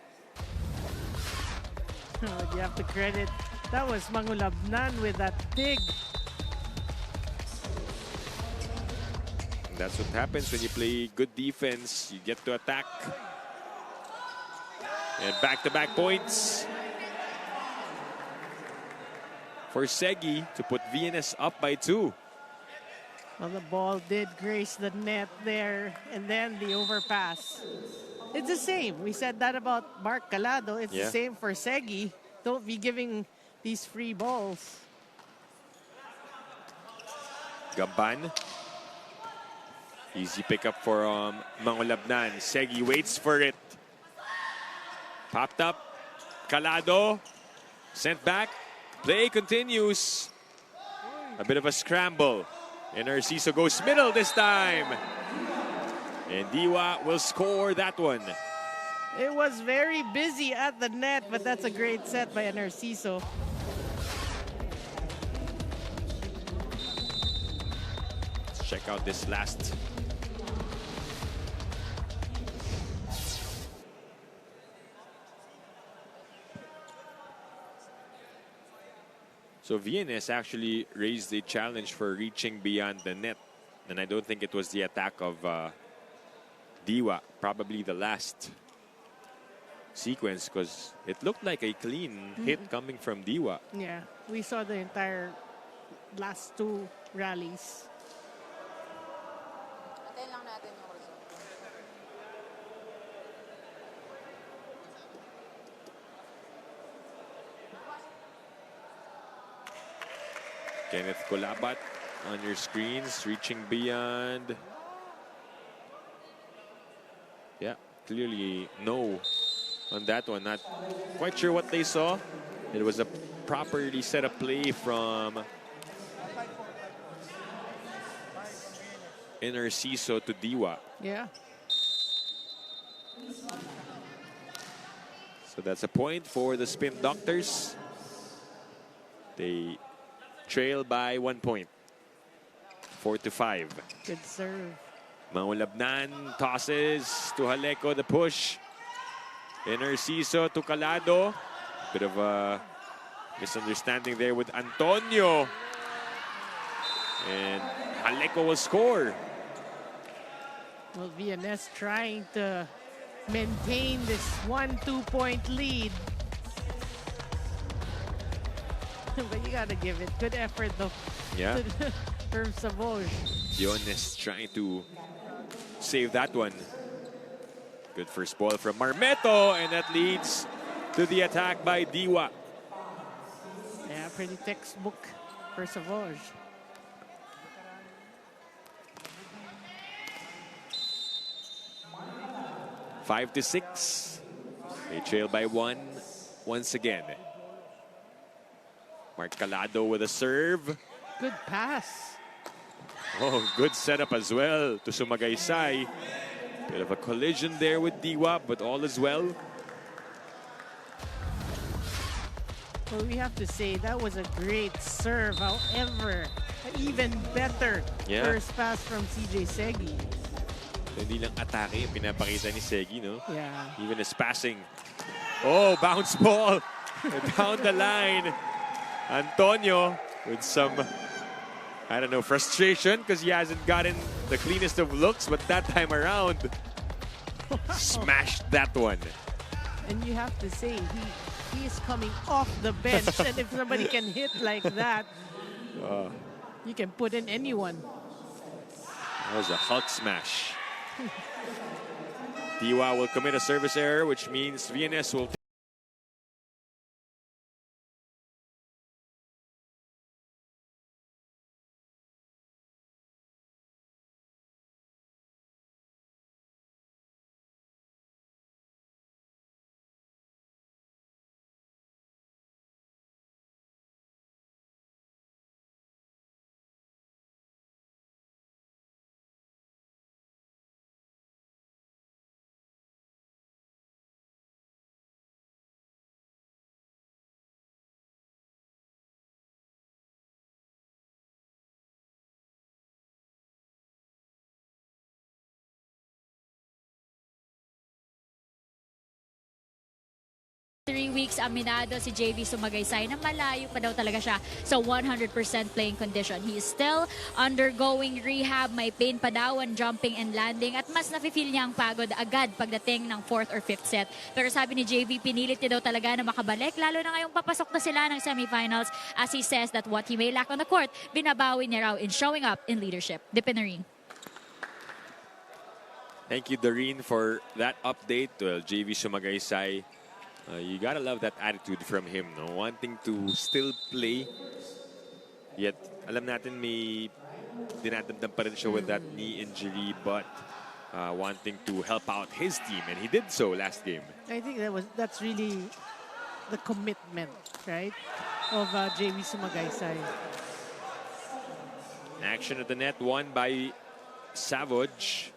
You have to credit. That was Mangulabnan with that dig. That's what happens when you play good defense. You get to attack. And back-to-back points for Segi to put VNS up by 2. Well, the ball did grace the net there, and then the overpass. It's the same. We said that about Mark Calado. It's the Yeah. same for Segi. Don't be giving these free balls. Gamban. Easy pickup for Mangulabnan. Segi waits for it. Popped up. Calado. Sent back. Play continues. A bit of a scramble. And Narciso goes middle this time. And Diwa will score that one. It was very busy at the net, but that's a great set by Narciso. Let's check out this last. So VNS actually raised a challenge for reaching beyond the net. And I don't think it was the attack of Diwa, probably the last sequence, because it looked like a clean hit coming from Diwa. Yeah, we saw the entire last two rallies. Kenneth Colabat on your screens, reaching beyond. Yeah, clearly no on that one. Not quite sure what they saw. It was a properly set up play from Narciso to Diwa. Yeah. So that's a point for the Spin Doctors. They trail by 1 point. 4-5. Good serve. Mangulabnan tosses to Haleko, the push. Narciso to Calado. Bit of a misunderstanding there with Antonio. And Haleko will score. Well, VNS trying to maintain this 1-2 point lead. But you gotta give it good effort though. Yeah. From Savouge. Dionis trying to save that one. Good first ball from Marmeto, and that leads to the attack by Diwa. Yeah, pretty textbook for Savouge. Five to 6. They trail by 1 once again. Mark Calado with a serve. Good pass. Oh, good setup as well to Sumagaysay. Bit of a collision there with Diwa, but all is well. Well, we have to say that was a great serve. However, even better first pass from CJ Segi. Hindi lang atake yung pinapakita ni Segi, no? Yeah. Even his passing. Oh, bounce ball down the line. Antonio with some, I don't know, frustration because he hasn't gotten the cleanest of looks, but that time around, smashed that one. And you have to say, he is coming off the bench. And if somebody can hit like that, you can put in anyone. That was a Hulk smash. Diwa will commit a service error, which means VNS will 3 weeks, aminado si JV Sumagaysay na malayo pa daw talaga siya sa 100% playing condition. He is still undergoing rehab, may pain pa daw on jumping and landing at mas nafe-feel niya ang pagod agad pagdating ng 4th or 5th set. Pero sabi ni JV, pinilit niya daw talaga na makabalik, lalo na ngayong papasok na sila ng semifinals, as he says that what he may lack on the court, binabawi niya raw in showing up in leadership. Dipinarine. Thank you, Doreen, for that update. Well, JV Sumagaysay, you gotta love that attitude from him, no? Wanting to still play, yet alam natin may dinadamdam pa rin siya with that knee injury, but wanting to help out his team, and he did so last game. I think that's really the commitment, right, of JV Sumagaysay. Action at the net, won by Savouge.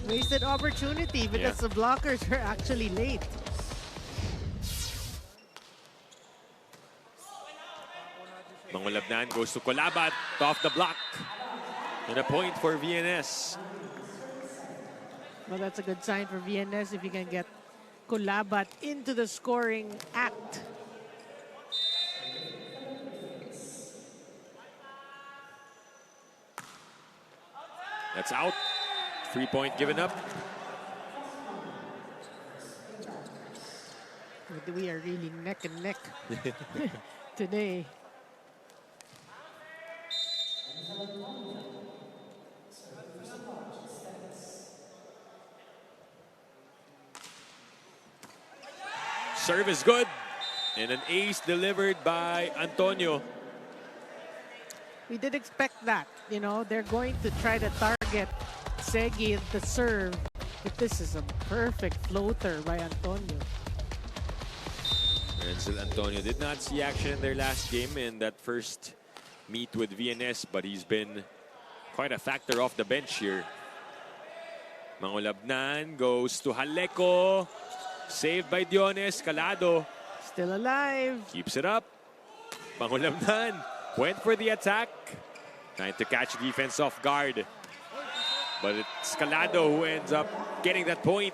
Wasted opportunity because the blockers were actually late. Mangulabnan goes to Colabat, off the block. And a point for VNS. Well, that's a good sign for VNS if you can get Colabat into the scoring act. That's out. 3-point given up. We are really neck and neck today. Serve is good. And an ace delivered by Antonio. We did expect that. You know, they're going to try to target Segi at the serve. But this is a perfect floater by Antonio. And still Antonio did not see action in their last game in that first meet with VNS, but he's been quite a factor off the bench here. Mangulabnan goes to Haleko. Saved by Diones. Calado still alive. Keeps it up. Mangulabnan went for the attack. Trying to catch defense off guard. But it's Calado who ends up getting that point.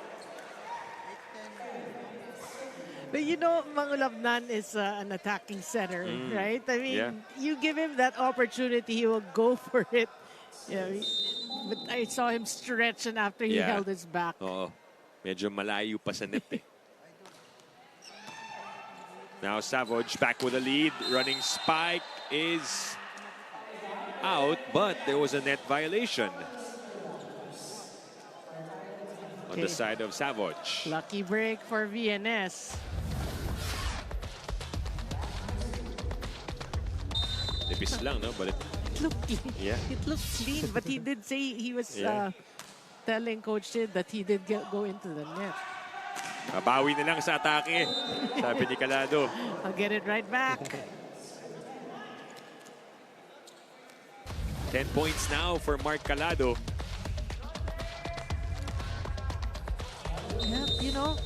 But you know, Mangulabnan is an attacking center, right? I mean, you give him that opportunity, he will go for it. Yeah, but I saw him stretch and after he held his back. Oo. Medyo malayo pa sa net eh. Now Savouge back with a lead. Running spike is out, but there was a net violation on the side of Savouge. Lucky break for VNS. Nipis lang, no? But it looked clean. Yeah. It looked clean, but he did say he was telling Coach Sid that he did go into the net. Kabawi na lang sa atake, sabi ni Calado. I'll get it right back. 10 points now for Mark Calado. Yeah, you know,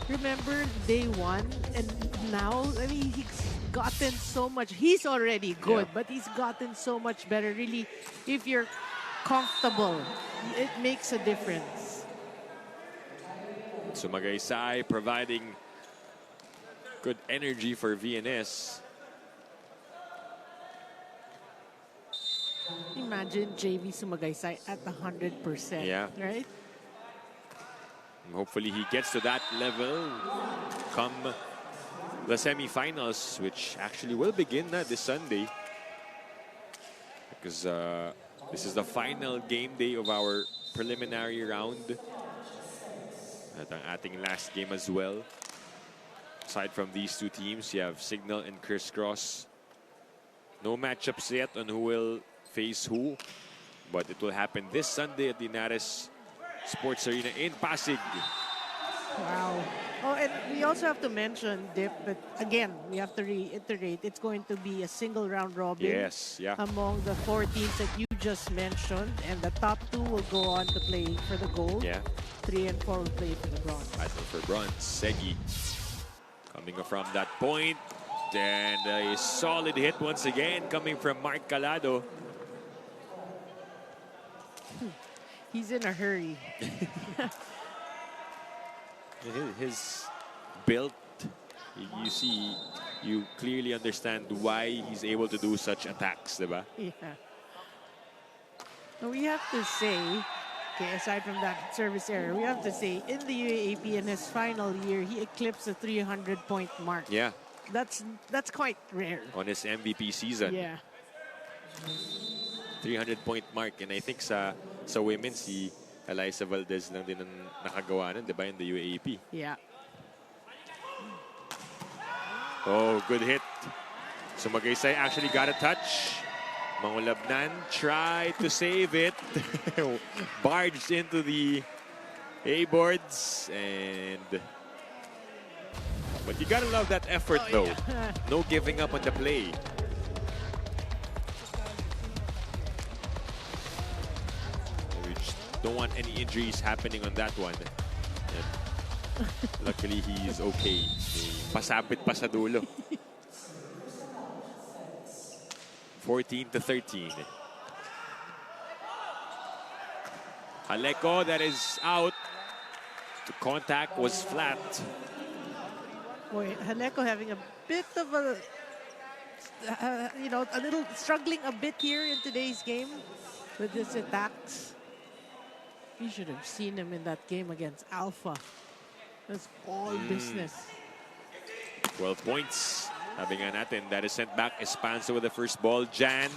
remember day one and now, I mean, he's gotten so much. He's already good, but he's gotten so much better. Really, if you're comfortable, it makes a difference. Sumagaysay providing good energy for VNS. Imagine JV Sumagaysay at 100%, right? Hopefully he gets to that level come the semifinals, which actually will begin this Sunday. Because this is the final game day of our preliminary round. At ang ating last game as well. Aside from these two teams, you have Signal and Crisscross. No matchups yet on who will face who. But it will happen this Sunday at the Linares Sports Arena in Pasig. Wow. Oh, and we also have to mention, Dip, but again, we have to reiterate, it's going to be a single round robin among the 4 teams that you just mentioned. And the top 2 will go on to play for the gold. 3 and 4 will play for the bronze. Battle for bronze. Segi coming from that point. And a solid hit once again coming from Mark Calado. He's in a hurry. His build, you see, you clearly understand why he's able to do such attacks, diba? Yeah. But we have to say, okay, aside from that service error, we have to say in the UAAP in his final year, he eclipsed the 300-point mark. Yeah. That's quite rare. On his MVP season. Yeah. 300-point mark. And I think sa women, si Eliza Valdez lang din ang nakagawa nun, diba, in the UAAP. Yeah. Oh, good hit. So Magaysay actually got a touch. Mangulabnan tried to save it. Barged into the A-boards. But you gotta love that effort, though. Yeah. No giving up on the play. We just don't want any injuries happening on that one. And luckily, he's okay. Pasabit pa sa dulo. 14-13. Haleko, that is out. The contact was flat. Boy, Haleko having a bit of a, a little struggling a bit here in today's game with his attacks. You should have seen him in that game against Alpha. That's all business. 12 points. Sabi nga natin, that is sent back. Espanza with the first ball. Jan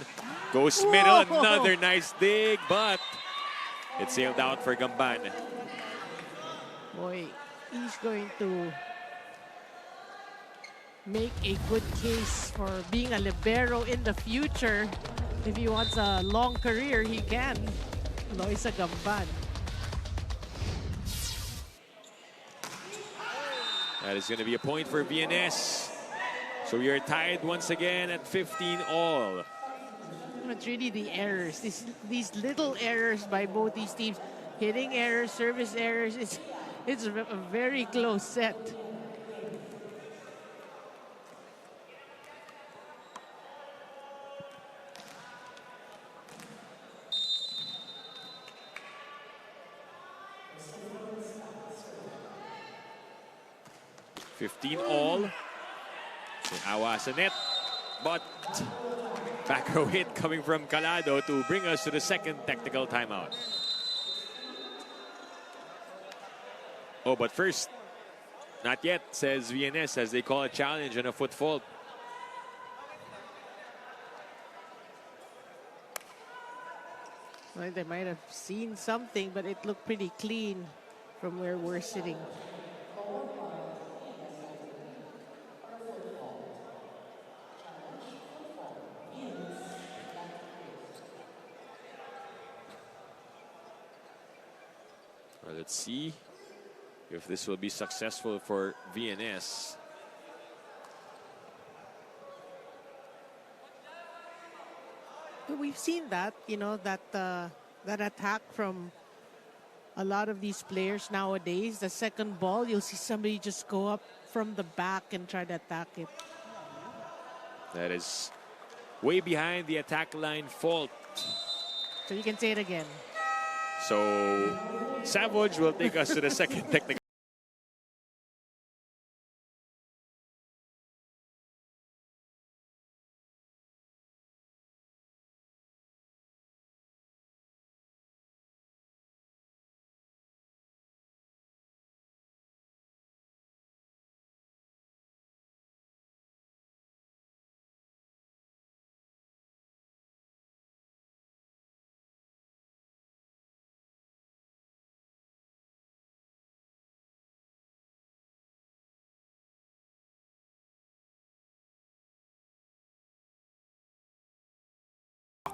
goes middle. Another nice dig, but it sailed out for Gamban. Boy, he's going to make a good case for being a libero in the future. If he wants a long career, he can. Loisa Gamban. That is going to be a point for VNS. So we are tied once again at 15 all. It's really the errors. These little errors by both these teams. Hitting errors, service errors. It's a very close set. All. Awa sa net, but back row hit coming from Calado to bring us to the second technical timeout. Oh, but first, not yet, says VNS as they call a challenge and a foot fault. Well, they might have seen something, but it looked pretty clean from where we're sitting. Let's see if this will be successful for VNS. We've seen that, that attack from a lot of these players nowadays. The second ball, you'll see somebody just go up from the back and try to attack it. That is way behind the attack line fault. So you can say it again. So Savouge will take us to the second technical.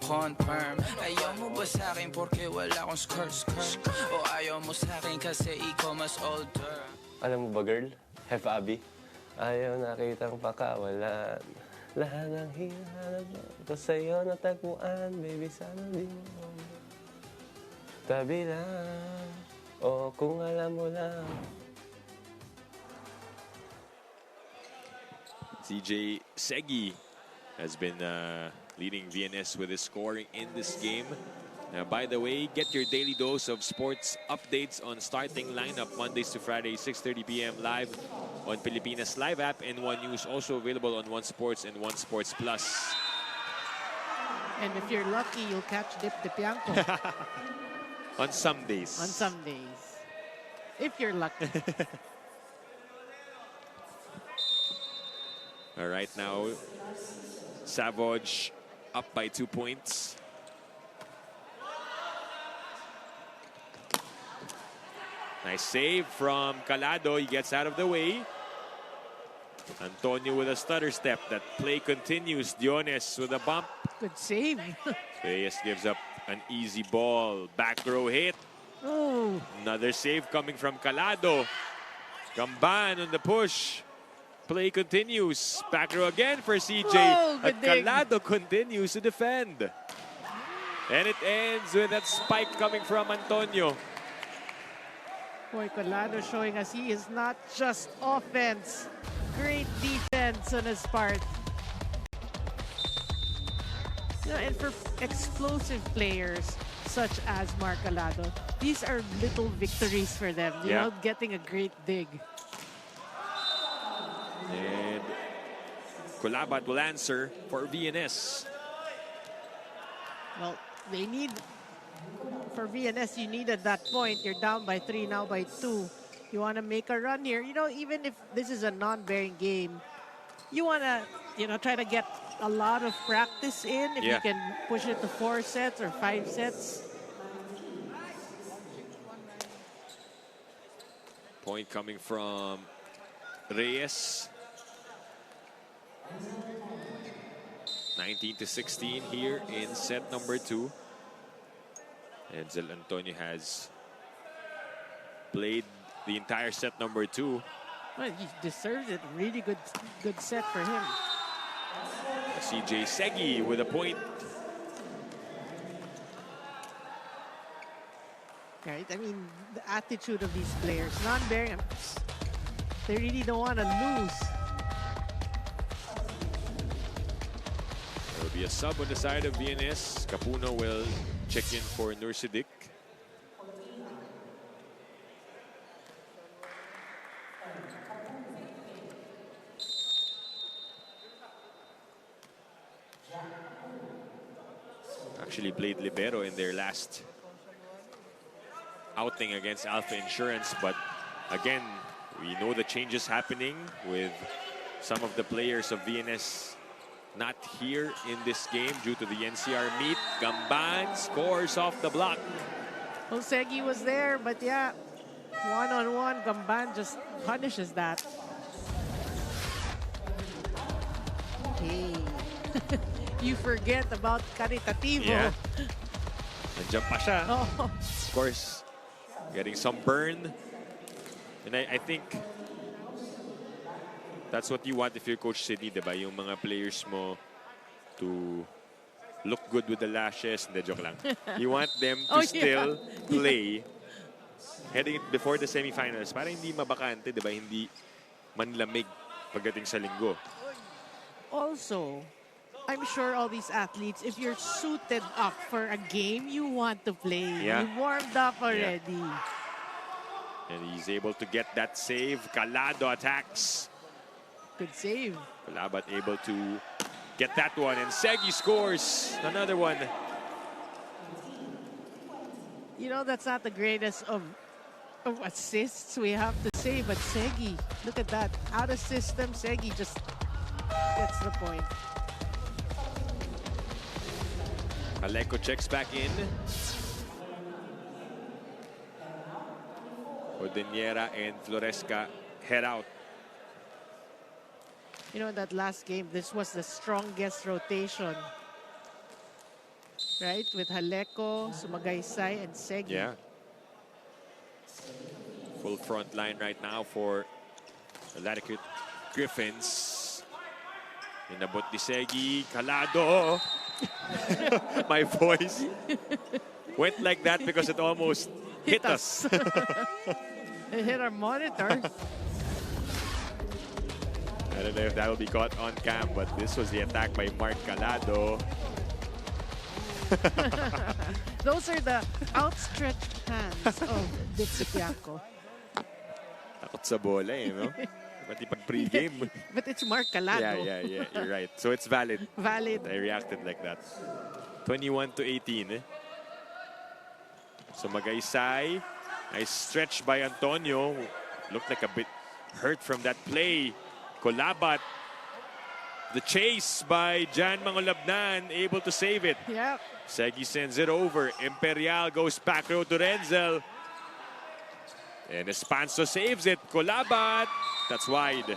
Confirm. Ayaw mo ba sa'kin porque wala akong skirt? O ayaw mo sa'kin kasi ikaw mas older? Alam mo ba, girl? Hef Abby? Ayaw nakitang pakawalan. Lahat ng hinahanap ko sa'yo natagpuan. Baby, sana di mo tabi lang. O kung alam mo lang. CJ Segi has been leading VNS with his scoring in this game. Now, by the way, get your daily dose of sports updates on starting lineup Mondays to Fridays, 6:30 p.m. live on Pilipinas Live app and One News. Also available on One Sports and One Sports Plus. And if you're lucky, you'll catch Dip De Pianco On some days. on some days. If you're lucky. All right, now Savouge up by 2 points. Nice save from Calado. He gets out of the way. Antonio with a stutter step. That play continues. Diones with a bump. Good save. Reyes gives up an easy ball. Back row hit. Oh, Another save coming from Calado. Gamban on the push. Play continues. Back row again for CJ. Whoa, good And dig. Calado continues to defend. And it ends with that spike coming from Antonio. boy, Colado showing us he is not just offense. Great defense on his part. You know, and for explosive players such as Mark Calado, these are little victories for them. You Yeah. know, getting a great dig. And Kulabat will answer for VNS. Well, they need, for VNS, you need at that point, you're down by 3, now by 2. You want to make a run here. You know, even if this is a non-bearing game, you want to, you know, try to get a lot of practice in. If Yeah. you can push it to 4 sets or 5 sets. Point coming from Reyes. 19-16 here in set number 2. And Zel Antonio has played the entire set number 2. Well, he deserves it. Really good set for him. CJ Segi with a point. Right? I mean, the attitude of these players, non-bearing, they really don't want to lose. There will be a sub on the side of VNS. Capuno will check in for Nursidik. Actually played libero in their last outing against Alpha Insurance, but again, we know the changes happening with some of the players of VNS not here in this game due to the NCR meet. Gamban scores off the block. Josegi was there, but yeah, one-on-one, Gamban just punishes that. Hey, you forget about Caritativo. Yeah. Nandiyan pa siya. Oh, Of course, getting some burn. And I think that's what you want if you're Coach Sidney, diba? Yung mga players mo to look good with the lashes. Hindi, joke lang. You want them to Oh, yeah. still play heading before the semifinals para hindi mabakante, diba? Hindi manlamig pagdating sa linggo. also, I'm sure all these athletes, if you're suited up for a game, you want to play. Yeah. You warmed up already. And he's able to get that save. Calado attacks. Good save. Kulabat able to get that one. And Segi scores another one. You know, that's not the greatest of assists we have to say, but Segi, look at that. Out of system, Segi just gets the point. Aleko checks back in. Odeniera and Floresca head out. You know, in that last game, this was the strongest rotation. Right? With Haleko, Sumagaysay, and Segi. Yeah. Full front line right now for the Laticrete Griffins. Inabot ni Segi. Calado. My voice went like that because it almost hit us. It hit our monitor. I don't know if that will be caught on cam, but this was the attack by Mark Calado. Those are the outstretched hands of Dixie Bianco. Takot sa bola eh, no? Pati pag pre-game. But it's Mark Calado. Yeah, you're right. So it's valid. Valid. I reacted like that. 21-18 eh. So Magaysay. Nice stretch by Antonio. Looked like a bit hurt from that play. Kolabat. The chase by Jan Mangolabnan, able to save it. Yeah. Segi sends it over. Imperial goes back row to Renzel. And Espanso saves it. Kolabat. That's wide.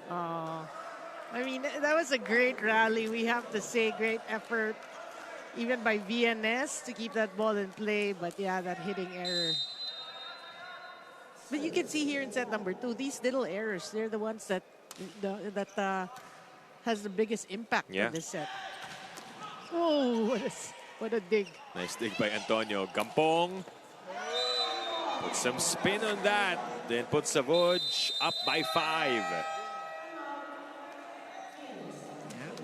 I mean, that was a great rally. We have to say great effort, even by VNS, to keep that ball in play. But yeah, that hitting error. But you can see here in set number 2, these little errors, they're the ones that has the biggest impact on this set. Oh, what a dig. Nice dig by Antonio. Gampong. Put some spin on that. Then put Savouge up by 5.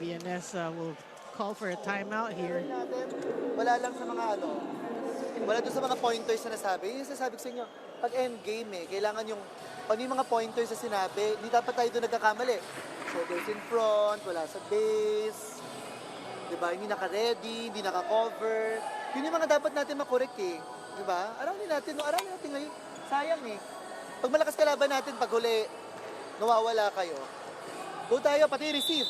VNS will call for a timeout here. Wala lang sa mga wala doon sa mga pointers na nasabi. Yung sasabi ko sa inyo, pag endgame kailangan yung mga pointers na sinabi, hindi dapat tayo doon nagkakamali. Shoulders in front, wala sa base, diba? Hindi naka-ready, hindi naka-cover. Yun yung mga dapat natin makorek diba? Aralin natin ngayon. Sayang Pag malakas kalaban natin, pag huli, nawawala kayo. Go tayo, pati receive.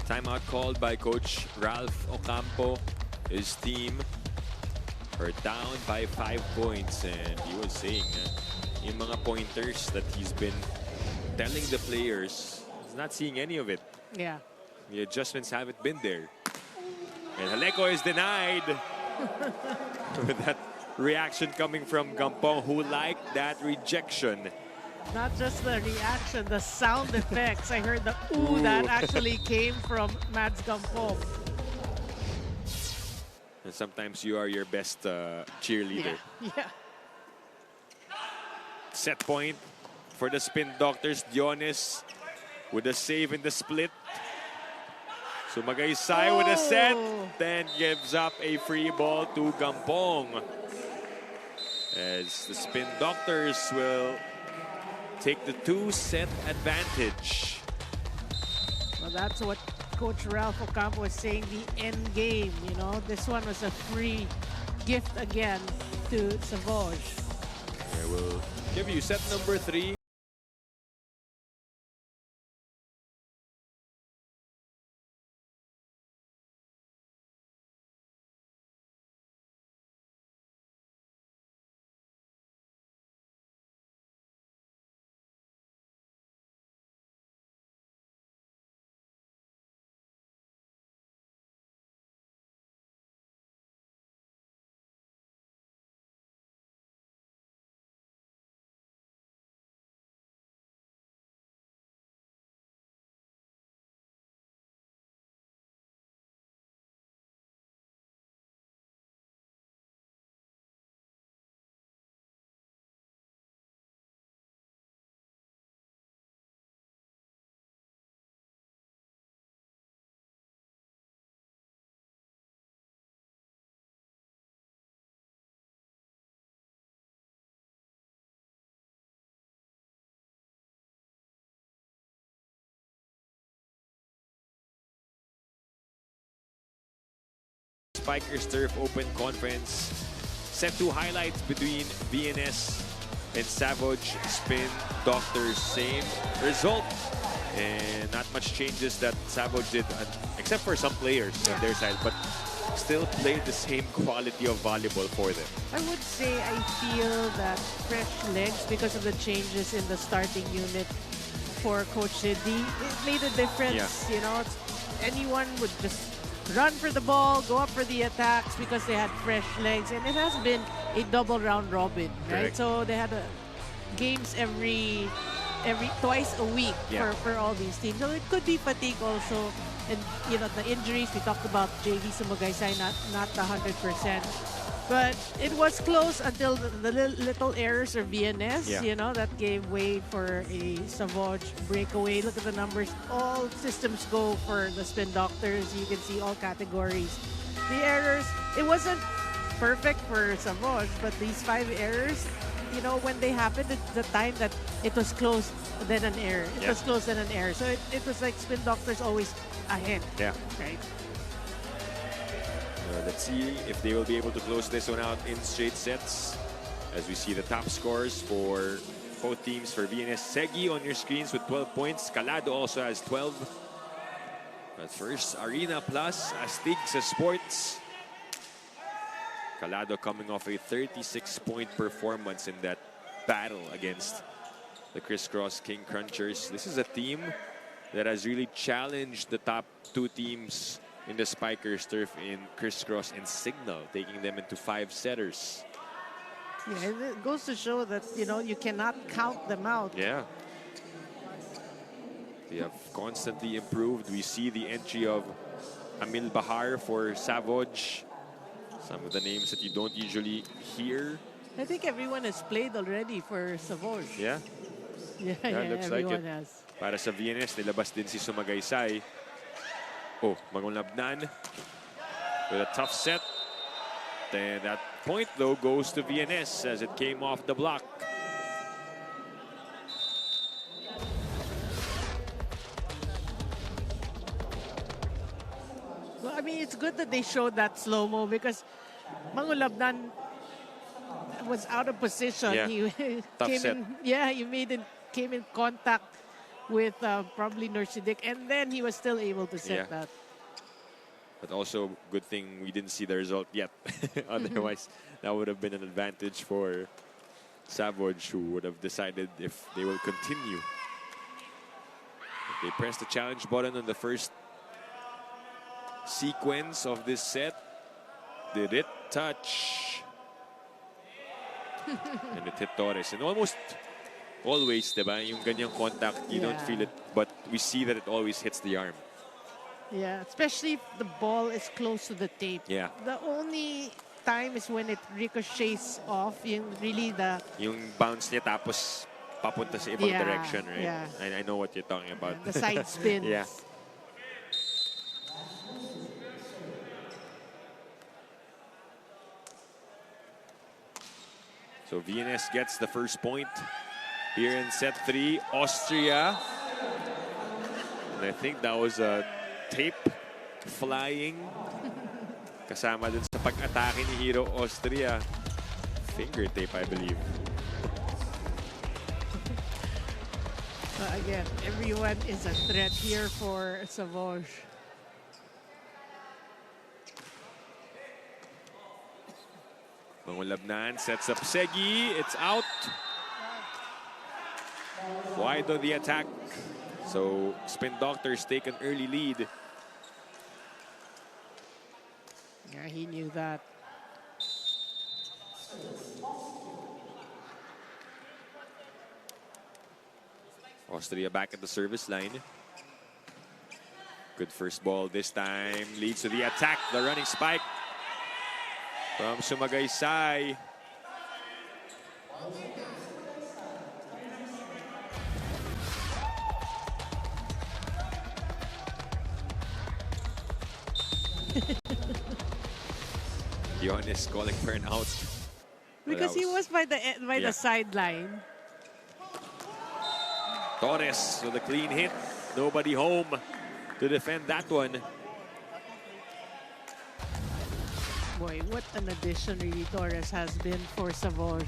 Timeout called by Coach Ralph Ocampo. His team are down by 5 points. And he was saying yung mga pointers that he's been telling the players, he's not seeing any of it. Yeah. The adjustments haven't been there. And Haleko is denied. With that reaction coming from Gampong, who liked that rejection. Not just the reaction, the sound effects. I heard the ooh that actually came from Mads Gampong. And sometimes you are your best cheerleader. Yeah. Set point for the Spin Doctors. Dionis with a save in the split. So Magaysay with a set, then gives up a free ball to Gampong. As the Spin Doctors will take the 2-set advantage. Well, that's what Coach Ralph Ocampo was saying, the end game. You know, this one was a free gift again to Savouge. I will give you set number 3. Spikers Turf Open Conference. Set 2 highlights between VNS and Savouge Spin Doctors. Same result. And not much changes that Savouge did, except for some players on their side, but still played the same quality of volleyball for them. I would say I feel that fresh legs, because of the changes in the starting unit for Coach Sidney, it made a difference. You know, anyone would just run for the ball, go up for the attacks because they had fresh legs, and it has been a double round robin, right? Correct. So they had games every twice a week for all these teams. So it could be fatigue also, and you know the injuries we talked about. JV Sumagaysay not 100%. But it was close until the little errors of VNS, Yeah. you know, that gave way for a Savouge breakaway. Look at the numbers. All systems go for the Spin Doctors. You can see all categories. The errors, it wasn't perfect for Savouge, but these 5 errors, you know, when they happened, it's the time that it was close, then an error. It was close, then an error. So it was like Spin Doctors always ahead. Yeah. Right? Let's see if they will be able to close this one out in straight sets. As we see the top scores for both teams. For VNS, Segi on your screens with 12 points. Calado also has 12. But first, Arena Plus, Astig sa Sports. Calado coming off a 36-point performance in that battle against the Crisscross King Crunchers. This is a team that has really challenged the top 2 teams in the Spikers turf in Crisscross and Signal, taking them into 5-setters. Yeah, and it goes to show that, you know, you cannot count them out. Yeah. They have constantly improved. We see the entry of Amil Bahar for Savouge. Some of the names that you don't usually hear. I think everyone has played already for Savouge. Yeah. Yeah, Looks like everyone it. has. Para sa VNS, nilabas din si Sumagaysay. Oh, Mangunlabnan with a tough set. Then that point, though, goes to VNS as it came off the block. Well, I mean, it's good that they showed that slow-mo because Mangunlabnan was out of position. Yeah. He Tough came set. in, yeah, came in contact with probably Nursidik, and then he was still able to set that. But also, good thing we didn't see the result yet. Otherwise, that would have been an advantage for Savouge, who would have decided if they will continue. They pressed the challenge button on the first sequence of this set. Did it touch? And it hit Torres. And almost always, diba, yung ganyang contact, you don't feel it, but we see that it always hits the arm. Yeah, especially if the ball is close to the tape. Yeah. The only time is when it ricochets off, yung bounce niya tapos papunta sa ibang direction, right? Yeah. I know what you're talking about. The side spins. Yeah. So VNS gets the first point here in set 3. Austria. And I think that was a tape flying. Kasama dun sa pag-atake ni Hero Austria. Finger tape, I believe. Again, everyone is a threat here for Savouge. Mangunlabnan sets up Segi. It's out. Wide on the attack. So Spin Doctors take an early lead. Yeah, he knew that. Austria back at the service line. Good first ball this time. Leads to the attack. The running spike from Sumagaysay. Dion is calling for an out. Because he was by the sideline. Torres with a clean hit. Nobody home to defend that one. Boy, what an addition really Torres has been for Savouge.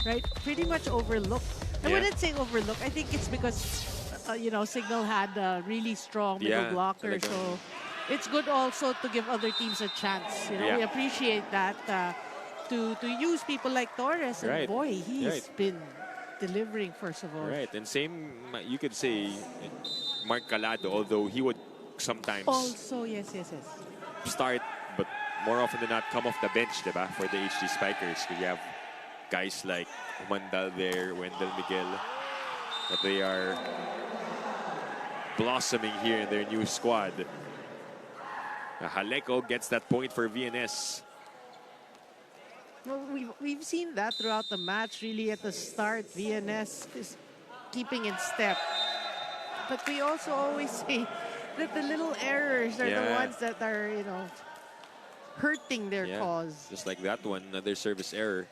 Right? Pretty much overlooked. I wouldn't say overlooked. I think it's because, you know, Signal had a really strong middle blocker. talaga. So it's good also to give other teams a chance. You know, we appreciate that to use people like Torres. And boy, he's been delivering for Savouge. Right, and same, you could say, Mark Calado, although he would sometimes Also, yes. start, but more often than not come off the bench, diba, for the HD Spikers. Because you have guys like Mandal there, Wendell Miguel, that they are blossoming here in their new squad. Haleko gets that point for VNS. Well, we've seen that throughout the match. Really, at the start, VNS is keeping in step. But we also always say that the little errors are the ones that are, hurting their cause. Just like that one, another service error.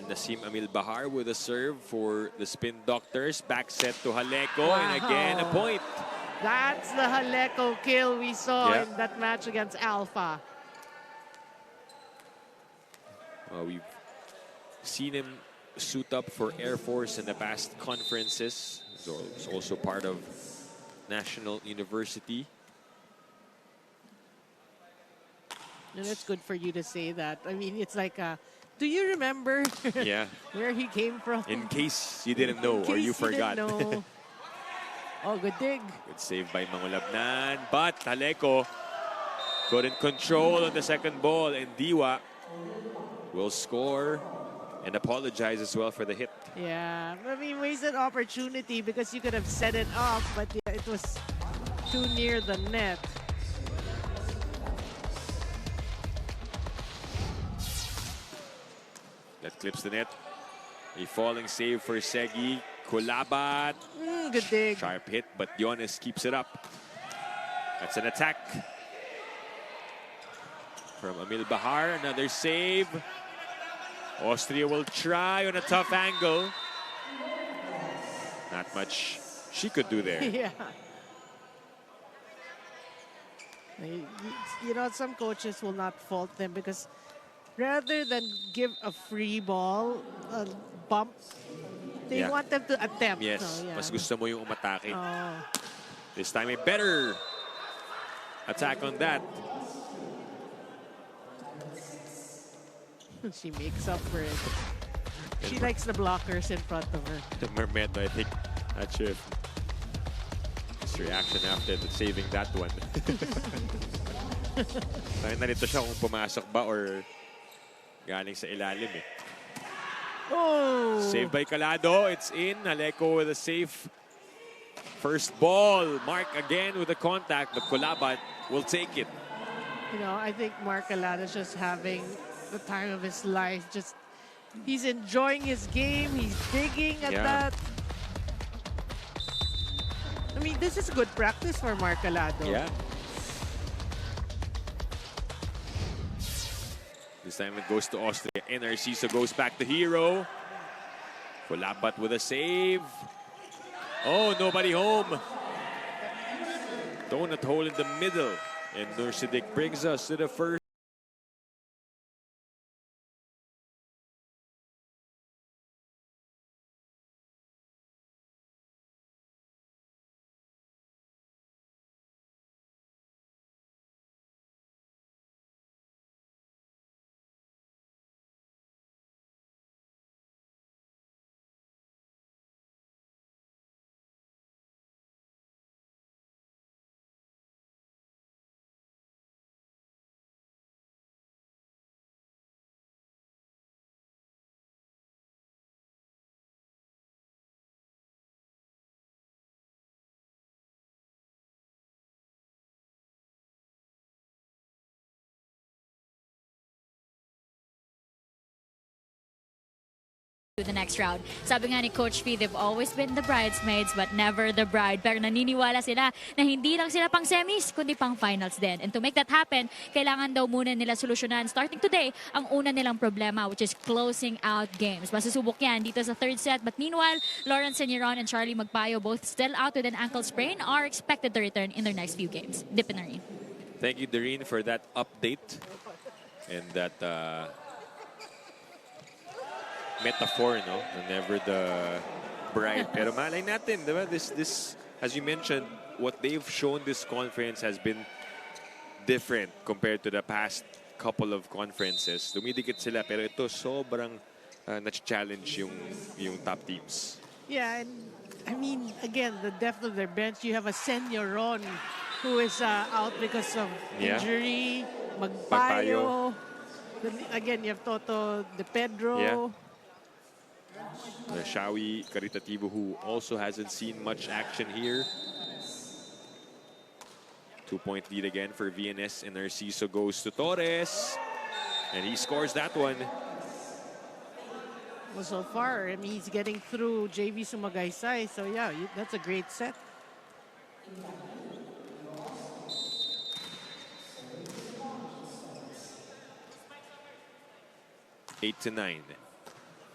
Nasim Amil Bahar with a serve for the Spin Doctors. Back set to Haleko, and again a point. That's the Haleko kill we saw in that match against Alpha. We've seen him suit up for Air Force in the past conferences. So it's also part of National University. And it's good for you to say that. I mean, it's like, do you remember where he came from? In case you didn't know or you forgot. Oh, good dig. Good save by Mangulabnan. But Haleko couldn't control on the second ball, and Diwa will score and apologize as well for the hit. Yeah, I mean, wasted opportunity because you could have set it up, but it was too near the net. That clips the net. A falling save for Segi. Kulabat. Good dig. Sharp hit, but Dionis keeps it up. That's an attack from Amil Bahar. Another save. Austria will try on a tough angle. Not much she could do there. Yeah. You know, some coaches will not fault them because rather than give a free ball, a bump, they want them to attempt. Yes, so, mas gusto mo yung umatake. Oh. This time a better attack on that. She makes up for it. She likes the blockers in front of her. Mermeto, I think, not sure if his reaction after saving that one. Nalito siya kung pumasok ba or galing sa ilalim eh. Oh! Saved by Calado. It's in. Haleko with a safe first ball. Mark again with the contact, but Kulabat will take it. You know, I think Mark Alada's just having the time of his life. Just he's enjoying his game. He's digging at that. I mean, this is good practice for Mark Alado. Yeah. This time it goes to Austria. Narciso goes back to Hero. Kulabat with a save. Oh, nobody home. Donut hole in the middle. And Nursidik brings us to the first. To the next round. Sabi nga ni Coach Fee, they've always been the bridesmaids but never the bride. Pero naniniwala sila na hindi lang sila pang semis, kundi pang finals din. And to make that happen, kailangan daw muna nila solusyonan starting today ang una nilang problema, which is closing out games. Masusubok yan dito sa third set. But meanwhile, Lawrence Señeron and Charlie Magpayo, both still out with an ankle sprain, are expected to return in their next few games. Dipinary. Thank you, Doreen, for that update and that metaphor, no? Never the bride. Pero malay natin, diba? This, as you mentioned, what they've shown this conference has been different compared to the past couple of conferences. Dumidikit sila, pero ito sobrang na-challenge yung top teams. Yeah, and I mean, again, the depth of their bench. You have a Señeron who is out because of injury. Magpayo. Again, you have Toto De Pedro. Yeah. Shawi Caritativo, who also hasn't seen much action here. 2-point lead again for VNS, and Narciso goes to Torres. And he scores that one. Well, so far, I mean, he's getting through JV Sumagaysay. So, yeah, that's a great set. Eight to 9.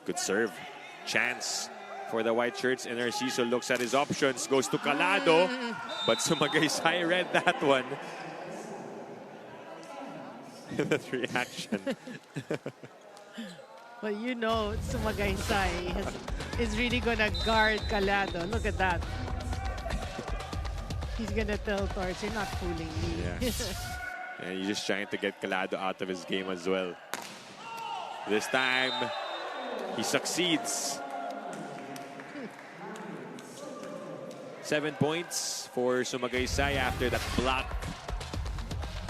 Good serve. Chance for the white shirts, and Narciso looks at his options, goes to Calado, but Sumagaysay read that one. That reaction. But you know, Sumagaysay is really gonna guard Calado. Look at that. He's gonna tell Torres, you're not fooling me. Yeah. And he's just trying to get Calado out of his game as well. This time, he succeeds. 7 points for Sumagaysay after that block.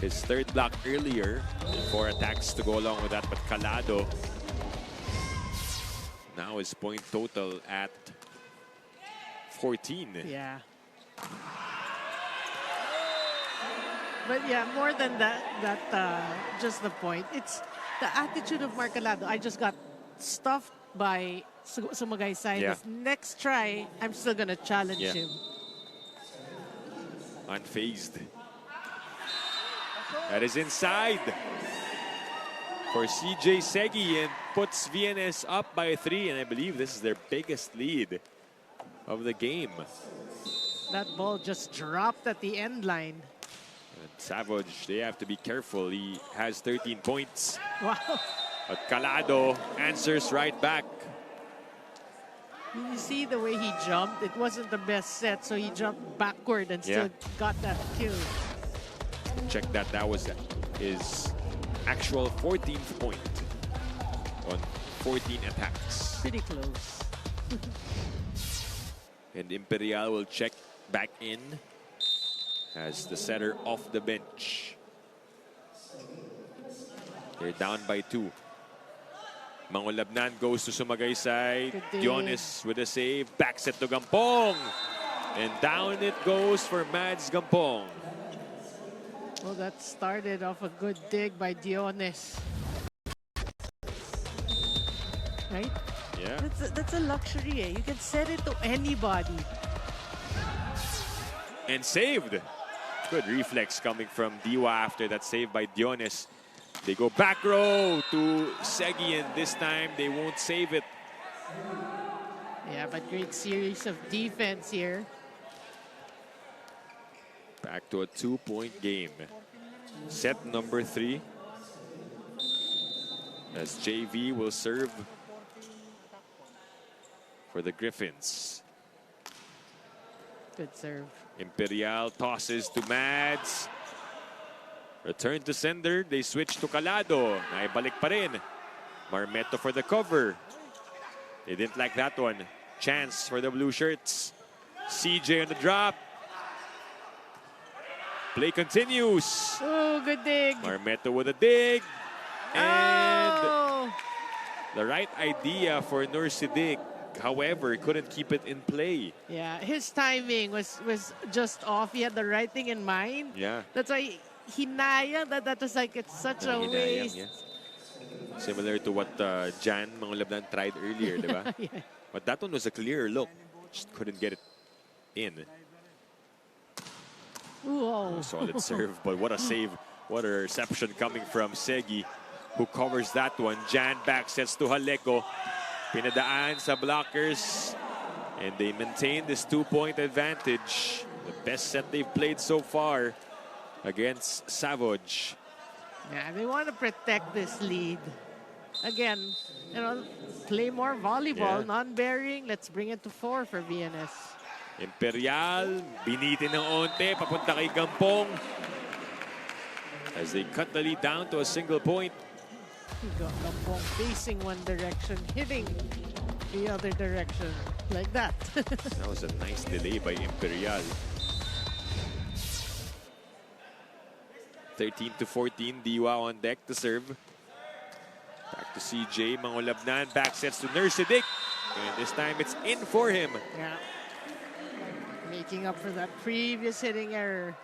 His third block earlier. And 4 attacks to go along with that, but Calado now his point total at 14. Yeah. But yeah, more than that, just the point. It's the attitude of Mark Calado. I just got stuffed by Sumagaysay. Yeah. This next try, I'm still gonna challenge him. Unfazed. That is inside for CJ Segi and puts VNS up by 3, and I believe this is their biggest lead of the game. That ball just dropped at the end line. And Savouge, they have to be careful. He has 13 points. Wow. But Calado answers right back. You see the way he jumped? It wasn't the best set, so he jumped backward and still got that kill. Check that. That was his actual 14th point on 14 attacks. Pretty close. And Imperial will check back in as the setter off the bench. They're down by 2. Mangolabnan goes to Sumagaysay. Dionis with a save. Back set to Gampong. And down it goes for Mads Gampong. Well, that started off a good dig by Dionis. Right? Yeah. That's a luxury, eh? You can set it to anybody. And saved. Good reflex coming from Diwa after that save by Dionis. They go back row to Segi, and this time they won't save it. Yeah, but great series of defense here. Back to a 2-point game. Set number 3. As JV will serve for the Griffins. Good serve. Imperial tosses to Mads. Return to sender. They switch to Calado. Naibalik pa rin. Marmeto for the cover. They didn't like that one. Chance for the blue shirts. CJ on the drop. Play continues. Oh, good dig. Marmeto with a dig. And the right idea for Nursidik. However, couldn't keep it in play. Yeah, his timing was just off. He had the right thing in mind. Yeah. That's why hinaya that was like, it's such a waste. Yeah. Similar to what Jan Mangolabnan tried earlier, di ba? Yeah. But that one was a clear look. Just couldn't get it in. Whoa. Solid serve, but what a save. What a reception coming from Segi, who covers that one. Jan back sets to Haleko. Pinadaan sa blockers. And they maintain this 2-point advantage. The best set they've played so far against Savouge. Yeah, they want to protect this lead. Again, you know, play more volleyball, non-bearing. Let's bring it to 4 for VNS. Imperial, binitin ng onte, papunta kay Gampong. As they cut the lead down to a single point. Gampong facing one direction, hitting the other direction, like that. That was a nice delay by Imperial. 13-14, Diwa on deck to serve. Back to CJ, Mangolabnan, back sets to Nursidik. And this time it's in for him. Yeah. Making up for that previous hitting error.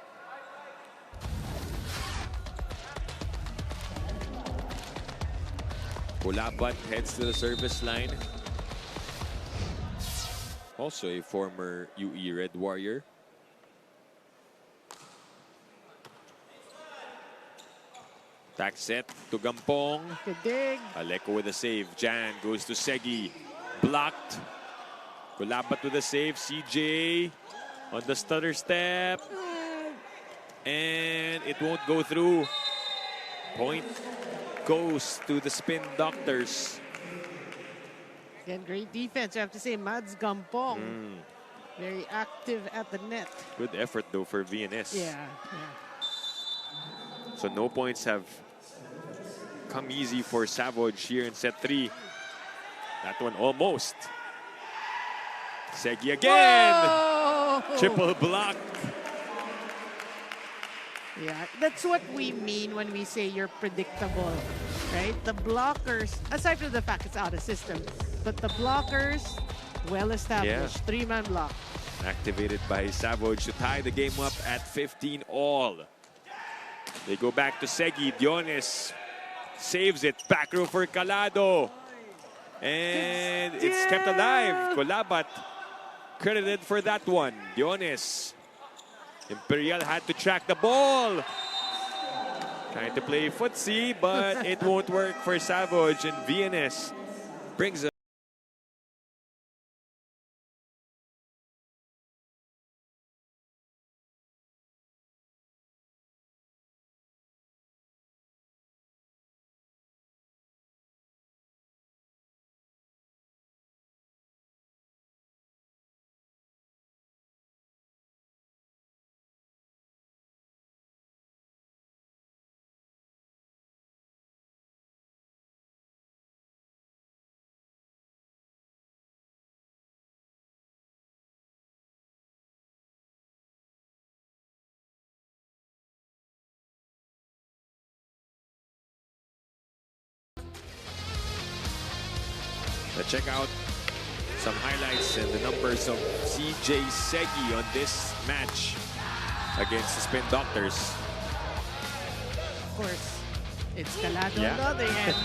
Kulabat heads to the service line. Also a former UE Red Warrior. Back set to Gampong. Good dig. Aleko with a save. Jan goes to Segi. Blocked. Kulabat with a save. CJ on the stutter step. And it won't go through. Point goes to the Spin Doctors. Again, great defense. I have to say, Mads Gampong. Very active at the net. Good effort though for VNS. Yeah. So no points have come easy for Savouge here in set 3. That one almost. Segi again. Whoa! Triple block. Yeah, that's what we mean when we say you're predictable, right? The blockers, aside from the fact it's out of system, but the blockers, well established. Yeah. 3-man block. Activated by Savouge to tie the game up at 15 all. They go back to Segi. Dionis saves it. Back row for Calado. And it's kept alive. Kulabat credited for that one. Dionis. Imperial had to track the ball. Trying to play footsie, but it won't work for Savouge, and VNS brings a check out some highlights and the numbers of CJ Segi on this match against the Spin Doctors. Of course, it's Calado Yeah. on the other end.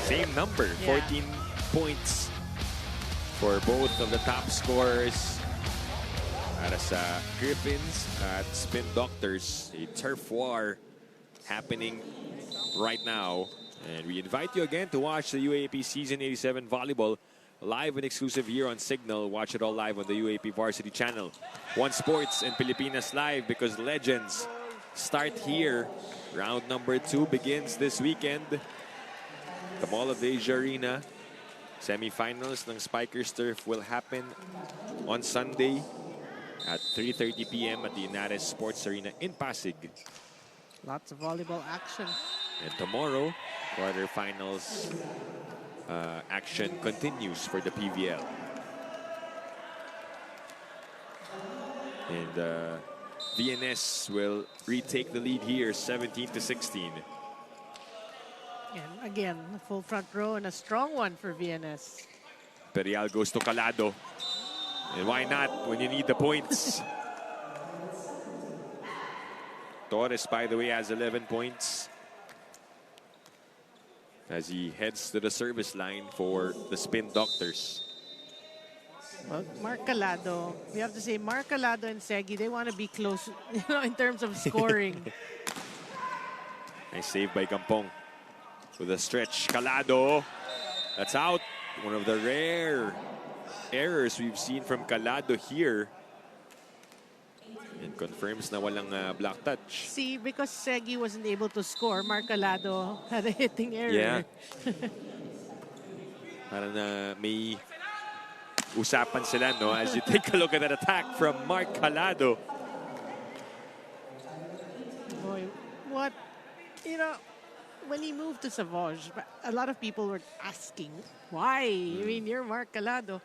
Same number, Yeah. 14 points for both of the top scorers. Para sa Griffins at Spin Doctors, a turf war happening right now. And we invite you again to watch the UAP Season 87 Volleyball live and exclusive here on Signal. Watch it all live on the UAP Varsity channel. One Sports and Pilipinas Live, because legends start here. Round number 2 begins this weekend. The Mall of Asia Arena. Semifinals ng Spikers Turf will happen on Sunday at 3:30 p.m. at the Inares Sports Arena in Pasig. Lots of volleyball action. And tomorrow, quarterfinals action continues for the PVL. And VNS will retake the lead here, 17-16. And again, a full front row and a strong one for VNS. Perial goes to Calado. And why not when you need the points? Torres, by the way, has 11 points as he heads to the service line for the Spin Doctors. Well, Mark Calado, we have to say Mark Calado and Segi, they want to be close, in terms of scoring. Nice save by Gampong. With a stretch, Calado. That's out. One of the rare errors we've seen from Calado here. And confirms na walang block touch. See, because Segi wasn't able to score, Mark Calado had a hitting error. Yeah. Parang na may usapan sila, no? As you take a look at that attack from Mark Calado. Boy, what, when he moved to Savouge, a lot of people were asking, why? I mean, you're Mark Calado.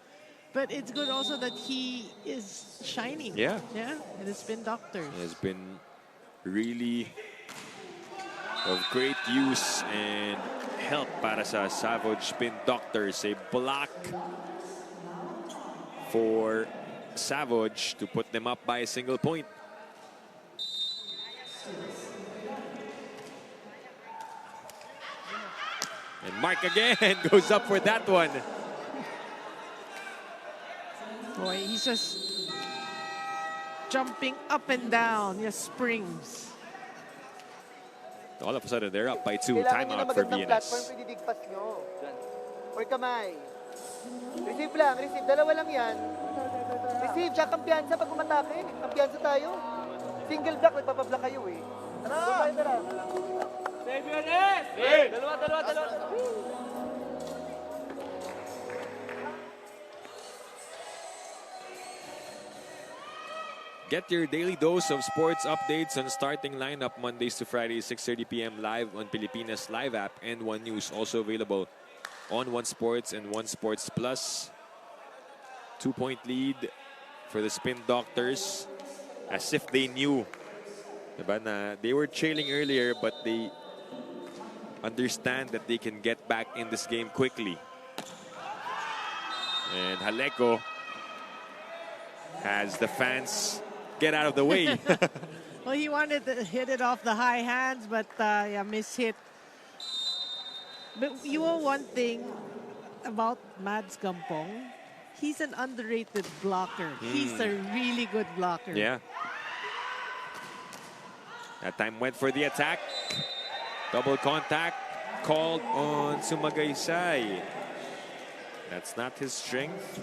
But it's good also that he is shining. Yeah. Yeah, and the Spin Doctors. He has been really of great use and help para sa Savouge Spin Doctors. A block for Savouge to put them up by a single point. And Mark again goes up for that one. Boy, he's just jumping up and down. He just springs. All of a sudden, they're up by 2. Kailangan nyo na Timeout for magandang platform, VNS. pwede nyo. Or kamay. Receive lang, receive. Dalawa lang yan. Receive, siya kampiyansa pag umatake. Kampiyansa tayo. Single block, nagpapablock kayo eh. Tara! Tara! Save VNS! Dalawa! Get your daily dose of sports updates on starting lineup Mondays to Fridays, 6:30 p.m. live on Pilipinas Live app and One News. Also available on One Sports and One Sports Plus. 2-point lead for the Spin Doctors, as if they knew. Diba, na they were trailing earlier, but they understand that they can get back in this game quickly. And Haleko has the fans get out of the way. Well, he wanted to hit it off the high hands, but yeah, miss-hit. But you know one thing about Mads Gampong? He's an underrated blocker. He's a really good blocker. Yeah. That time went for the attack. Double contact called on Sumagaysay. That's not his strength.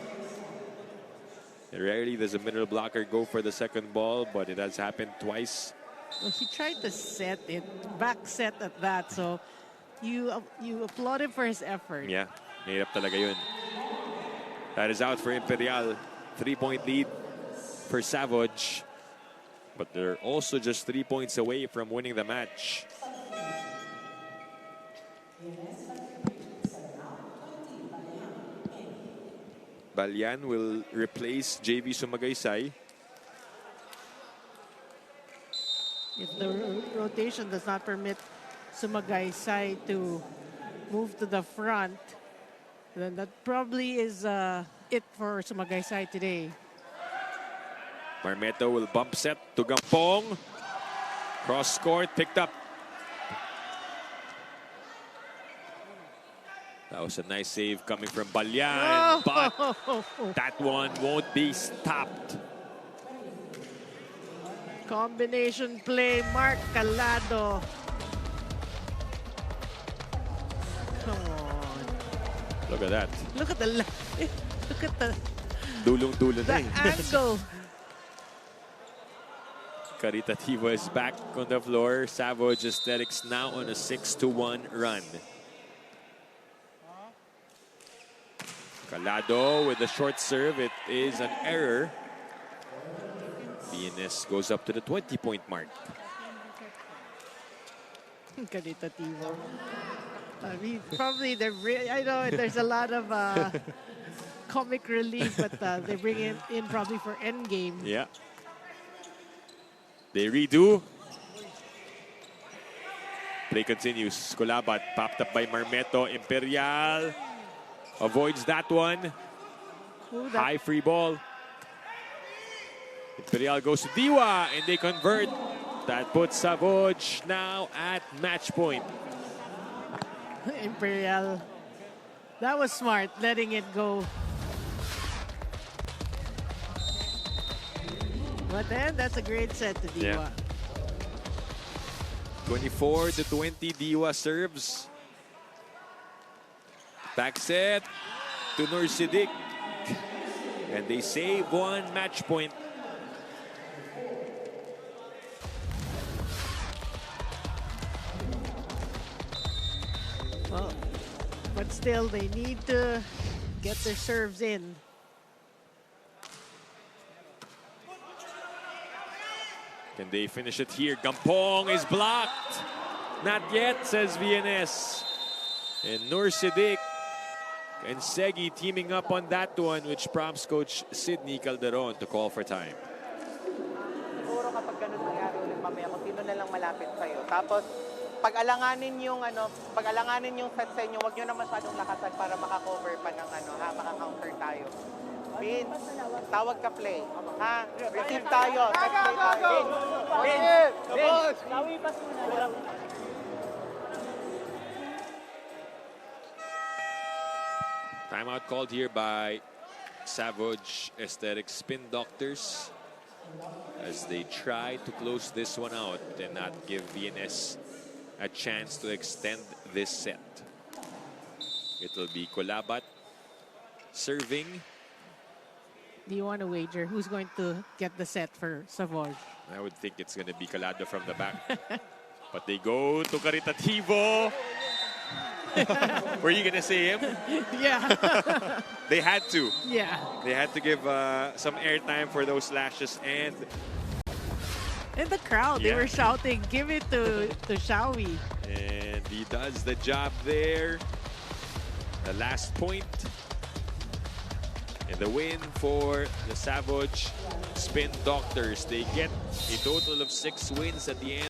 Rarely does a middle blocker go for the second ball, but it has happened twice. Well, he tried to set it, back set at that, so you applaud him for his effort. Yeah, mahirap talaga yun. That is out for Imperial. 3-point lead for Savouge. But they're also just 3 points away from winning the match. Balyan will replace JV Sumagaysay. If the rotation does not permit Sumagaysay to move to the front, then that probably is it for Sumagaysay today. Marmeto will bump set to Gampong. Cross court picked up. That was a nice save coming from Balyan, but that one won't be stopped. Combination play, Mark Calado. Come on. Look at that. Look at the look at the Dulong-dulo na eh. angle. Caritativo is back on the floor. Savouge Aesthetics now on a 6-1 run. Calado with the short serve. It is an error. VNS goes up to the 20-point mark. Caritativo. I mean, probably I know there's a lot of comic relief, but they bring it in probably for endgame. Yeah. They redo. Play continues. Skulabat popped up by Marmeto. Imperial avoids that one. Ooh, High free ball. Imperial goes to Diwa and they convert. That puts Savouge now at match point. Imperial. That was smart, letting it go. But then, that's a great set to Diwa. Yeah. 24-20, Diwa serves. Back set to Nursidik. And they save one match point. Well, but still, they need to get their serves in. Can they finish it here? Gampong is blocked. Not yet, says VNS. And Nursidik and Segi teaming up on that one, which prompts Coach Sidney Calderon to call for time. Siguro kapag ganun nangyari ulit mamaya, kung sino na lang malapit sa'yo. Tapos, pag-alanganin yung set sa inyo, huwag nyo na masyadong lakasan para makakover pa ng maka-counter tayo. Vince, tawag ka play. Ha? Receive tayo. Set play tayo. Vince. Timeout called here by Savouge Spin Doctors as they try to close this one out and not give VNS a chance to extend this set. It'll be Kolabat serving. Do you want to wager who's going to get the set for Savouge? I would think it's going to be Calado from the back. But they go to Caritativo. Were you going to say him? Yeah. They had to. Yeah. They had to give some airtime for those slashes. And In the crowd, they Yeah. were shouting, give it to Shawi. he does the job there. The last point. And the win for the Savouge Spin Doctors. They get a total of 6 wins at the end.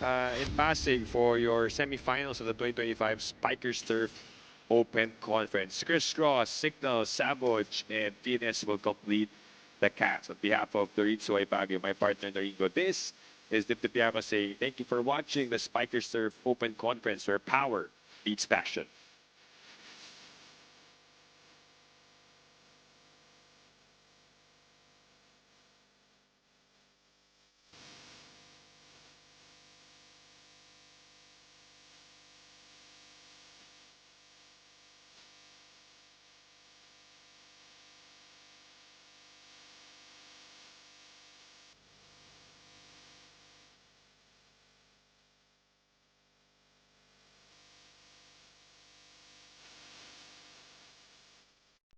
in passing for your semifinals of the 2025 Spikers Turf Open Conference. Crisscross, Signal, Savouge, and VNS will complete the cast. On behalf of Lorenzo Baguio, my partner Naringo, this is Dip Piano saying thank you for watching the Spikers Turf Open Conference where power beats passion.